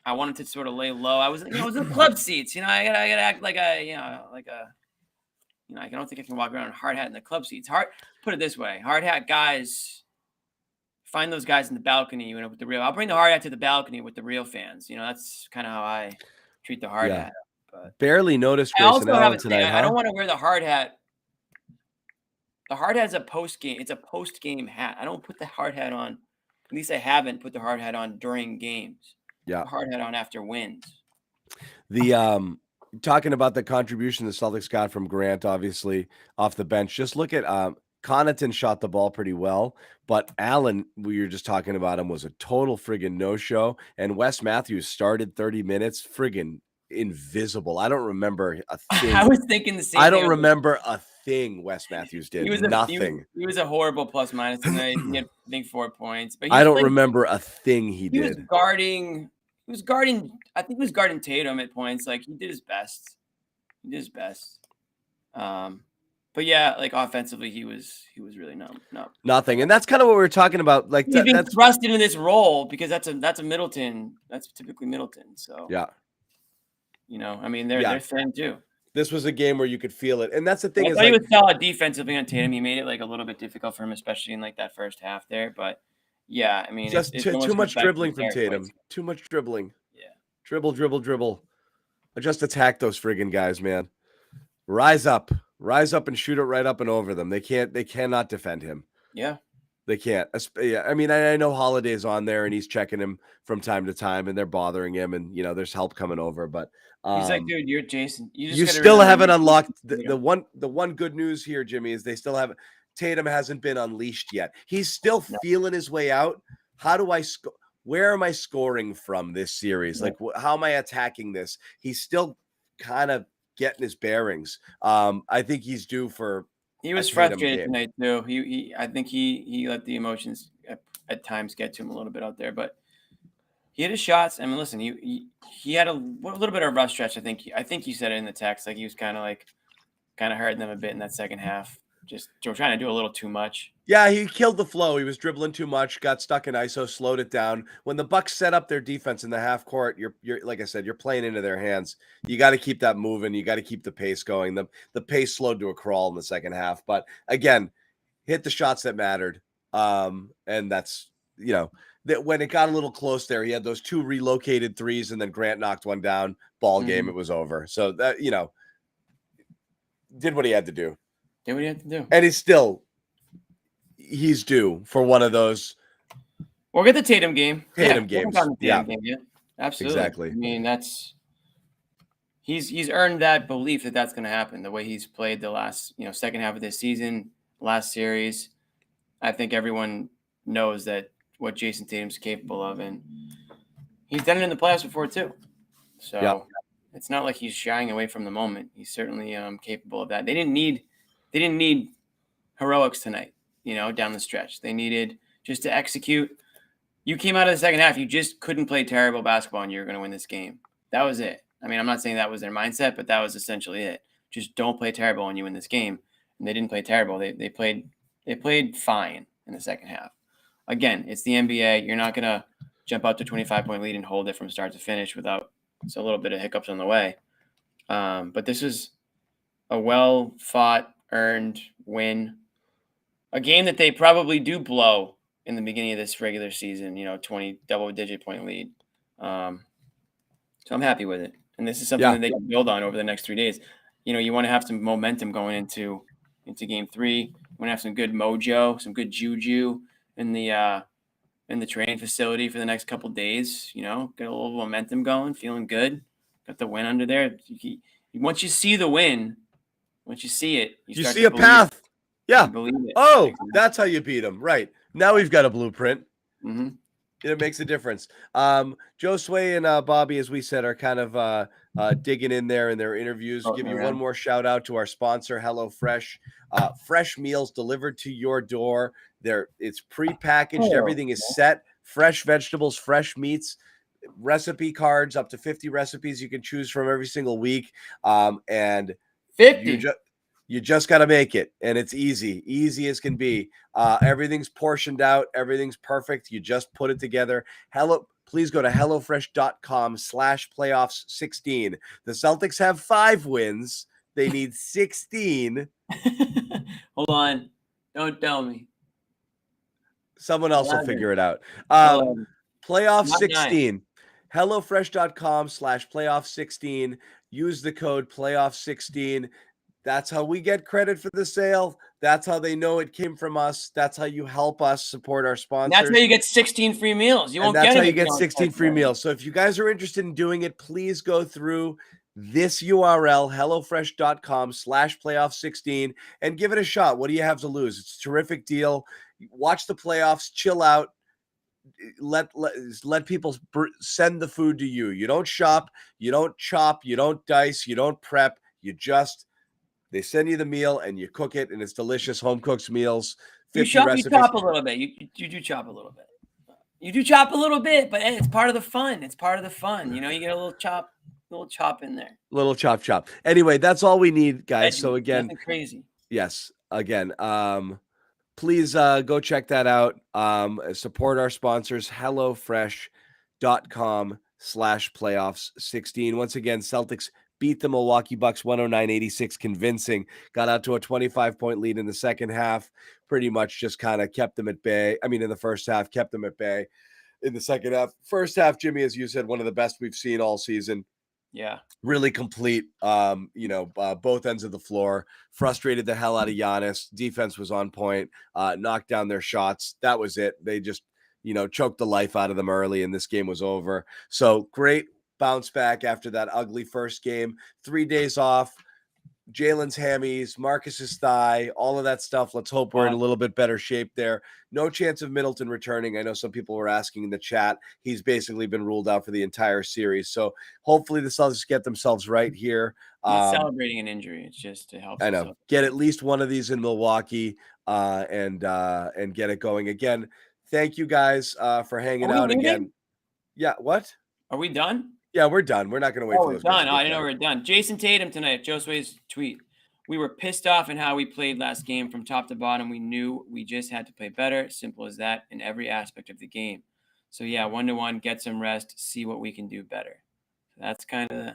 C: I wanted to sort of lay low. I was in the club seats. I gotta act like I don't think I can walk around in hard hat in the club seats. Put it this way: hard hat guys, find those guys in the balcony. With the real, I'll bring the hard hat to the balcony with the real fans. That's kind of how I treat the hard hat. But
B: barely noticed Grayson Allen tonight.
C: I don't want to wear the hard hat. The hard hat is a post game. It's a post game hat. I don't put the hard hat on. At least I haven't put the hard hat on during games.
B: Yeah,
C: hard hat on after wins.
B: The talking about the contribution the Celtics got from Grant, obviously off the bench. Just look at Connaughton shot the ball pretty well, but Allen, we were just talking about him, was a total friggin' no-show. And Wes Matthews started 30 minutes, friggin' invisible. I don't remember a thing.
C: I was thinking the same.
B: I don't remember a thing Wes Matthews did. Nothing.
C: He was a horrible plus minus tonight. He had, I think, 4 points. But
B: I don't remember a thing he did.
C: He was guarding. I think he was guarding Tatum at points. Like, he did his best. But yeah, like offensively, he was really no
B: nothing. And that's kind of what we were talking about. Like
C: he's being thrust into this role because that's a Middleton. That's typically Middleton. So
B: yeah,
C: I mean, they're thin too.
B: This was a game where you could feel it, and that's the thing.
C: I thought he was solid defensively on Tatum. He made it like a little bit difficult for him, especially in like that first half there. But yeah, I mean,
B: just too much dribbling from Tatum. Too much dribbling.
C: Yeah,
B: dribble. Just attack those friggin' guys, man. Rise up and shoot it right up and over them. They cannot defend him.
C: Yeah,
B: they can't. Yeah, I mean, I know Holiday's on there and he's checking him from time to time, and they're bothering him, and there's help coming over, but.
C: He's like, dude, you're Jason.
B: You still haven't unlocked the one good news here, Jimmy, is they still haven't. Tatum hasn't been unleashed yet. He's still feeling his way out. How do I score? Where am I scoring from this series? Like, how am I attacking this? He's still kind of getting his bearings. I think he's due for.
C: He was frustrated tonight too. I think he let the emotions at times get to him a little bit out there, but. He hit his shots. I mean, listen, he had a little bit of a rough stretch. I think you said it in the text. Like he was kind of hurting them a bit in that second half. Just trying to do a little too much.
B: Yeah, he killed the flow. He was dribbling too much, got stuck in ISO, slowed it down. When the Bucks set up their defense in the half court, you're like I said, you're playing into their hands. You got to keep that moving. You got to keep the pace going. The pace slowed to a crawl in the second half. But again, hit the shots that mattered. And that's that when it got a little close there, he had those 2 relocated threes, and then Grant knocked one down. Ball game, it was over. So that did what he had to do. And he's due for one of those.
C: We'll get the Tatum game.
B: Games.
C: Yeah, absolutely.
B: Exactly.
C: I mean, he's earned that belief that that's going to happen. The way he's played the last second half of this season, last series, I think everyone knows that. What Jason Tatum's capable of, and he's done it in the playoffs before too. So it's not like he's shying away from the moment. He's certainly capable of that. They didn't need heroics tonight, down the stretch. They needed just to execute. You came out of the second half, you just couldn't play terrible basketball, and you were going to win this game. That was it. I mean, I'm not saying that was their mindset, but that was essentially it. Just don't play terrible when you win this game. And they didn't play terrible. They played fine in the second half. Again, it's the NBA. You're not going to jump out to 25-point lead and hold it from start to finish without a little bit of hiccups on the way. But this is a well-fought, earned win. A game that they probably do blow in the beginning of this regular season, 20 double-digit point lead. So I'm happy with it. And this is something that they can build on over the next 3 days. You want to have some momentum going into into Game 3. We're gonna have some good mojo, some good juju in the training facility for the next couple days. Get a little momentum going, feeling good. Got the win under there. Once you see the win, once you see it,
B: you see a path. Yeah.
C: Believe it.
B: Oh, that's how you beat them. Right. Now we've got a blueprint.
C: Mm-hmm.
B: It makes a difference. Josue and Bobby, as we said, are kind of digging in there in their interviews. Give you one more shout out to our sponsor, HelloFresh. Fresh meals delivered to your door. It's pre-packaged. Everything is set. Fresh vegetables, fresh meats, recipe cards, up to 50 recipes you can choose from every single week. And
C: 50.
B: You just got to make it, and it's easy as can be. Everything's portioned out. Everything's perfect. You just put it together. Please go to HelloFresh.com/playoffs16. The Celtics have 5 wins. They need 16.
C: Hold on. Don't tell me.
B: Someone else will figure it out. Playoff 16. HelloFresh.com/playoff16. Use the code playoff16. That's how we get credit for the sale. That's how they know it came from us. That's how you help us support our sponsors.
C: That's how you get 16 free meals.
B: That's how you get 16 free meals. So if you guys are interested in doing it, please go through this URL, HelloFresh.com/playoff16, and give it a shot. What do you have to lose? It's a terrific deal. Watch the playoffs, chill out. Let people send the food to you. You don't shop, you don't chop, you don't dice, you don't prep. They send you the meal and you cook it, and it's delicious home cooked meals.
C: You chop a little bit. You do chop a little bit. You do chop a little bit, but it's part of the fun. You get a little chop in there.
B: Little chop. Anyway, that's all we need, guys. So again,
C: nothing crazy.
B: Yes. Again, please go check that out. Support our sponsors, HelloFresh.com/playoffs16. Once again, Celtics beat the Milwaukee Bucks 109-86, convincing. Got out to a 25-point lead in the second half. Pretty much just kind of kept them at bay. I mean, in the first half, kept them at bay. In the second half, first half, Jimmy, as you said, one of the best we've seen all season.
C: Yeah.
B: Really complete, both ends of the floor. Frustrated the hell out of Giannis. Defense was on point. Knocked down their shots. That was it. They just, choked the life out of them early, and this game was over. So great bounce back after that ugly first game. 3 days off. Jaylen's hammies, Marcus's thigh, all of that stuff. Let's hope we're in a little bit better shape there. No chance of Middleton returning. I know some people were asking in the chat. He's basically been ruled out for the entire series. So hopefully the Celtics get themselves right here.
C: Not celebrating an injury. It's just to help.
B: I know. Get at least one of these in Milwaukee and get it going. Again, thank you guys for hanging out again. Yeah, what?
C: Are we done?
B: Yeah, we're done. We're not going to wait for those.
C: We're done. I didn't know we're done. Jason Tatum tonight, Josue's tweet. We were pissed off in how we played last game from top to bottom. We knew we just had to play better. Simple as that in every aspect of the game. So, yeah, 1-1, get some rest, see what we can do better. That's kind of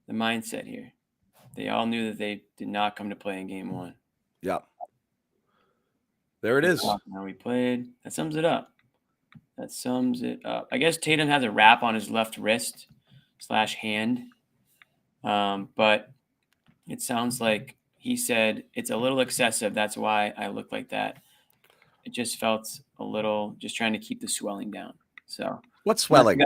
C: the mindset here. They all knew that they did not come to play in game 1.
B: Yeah. There it is.
C: How we played. That sums it up. I guess Tatum has a wrap on his left wrist / hand. But it sounds like he said it's a little excessive. That's why I look like that. It just felt a little, just trying to keep the swelling down. So
B: what's swelling?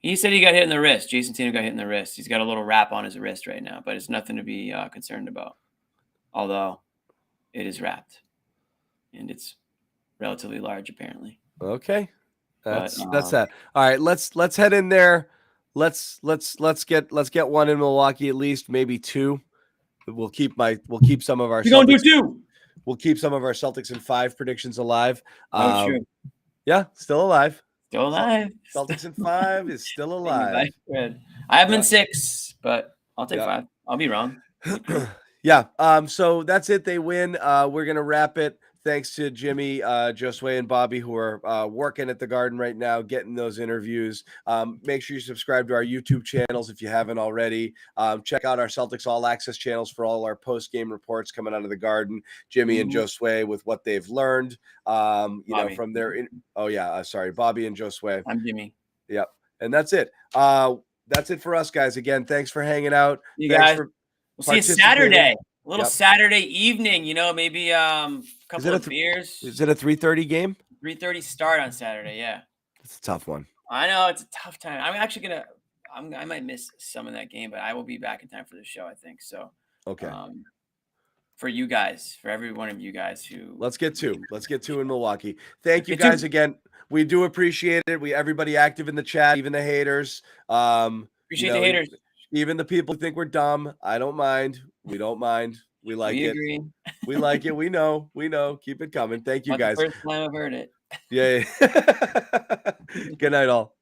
C: He said he got hit in the wrist. Jason Tatum got hit in the wrist. He's got a little wrap on his wrist right now, but it's nothing to be concerned about. Although it is wrapped, and it's relatively large apparently.
B: Okay. That's that. All right, let's head in there. Let's get one in Milwaukee at least, maybe 2. We'll keep some of our.
C: We're gonna do 2.
B: We'll keep some of our Celtics in 5 predictions alive.
C: True.
B: Yeah, still alive.
C: Still alive.
B: Celtics in 5 is still alive.
C: I have been 6, but I'll take 5. I'll be wrong.
B: Yeah. So that's it. They win. We're gonna wrap it. Thanks to Jimmy, Josue, and Bobby, who are working at the Garden right now, getting those interviews. Make sure you subscribe to our YouTube channels if you haven't already. Check out our Celtics All Access channels for all our post-game reports coming out of the Garden. Jimmy and Josue with what they've learned, from their Bobby and Josue.
C: I'm Jimmy.
B: Yep. And that's it. That's it for us, guys. Again, thanks for hanging out.
C: We'll see you Saturday. A little Saturday evening, maybe a couple of beers.
B: Is it a 3:30 game?
C: 3:30 start on Saturday. Yeah,
B: it's a tough one.
C: I know it's a tough time. I'm actually I might miss some of that game, but I will be back in time for the show, I think. So,
B: okay.
C: For you guys, for every one of you guys who
B: let's get two in Milwaukee. Thank you guys again. We do appreciate it. Everybody active in the chat, even the haters.
C: Appreciate the haters.
B: Even the people who think we're dumb. I don't mind. We don't mind. We like it.
C: Agree.
B: We like it. We know. Keep it coming. Thank you guys.
C: The first time I've heard it.
B: Yeah. Good night, all.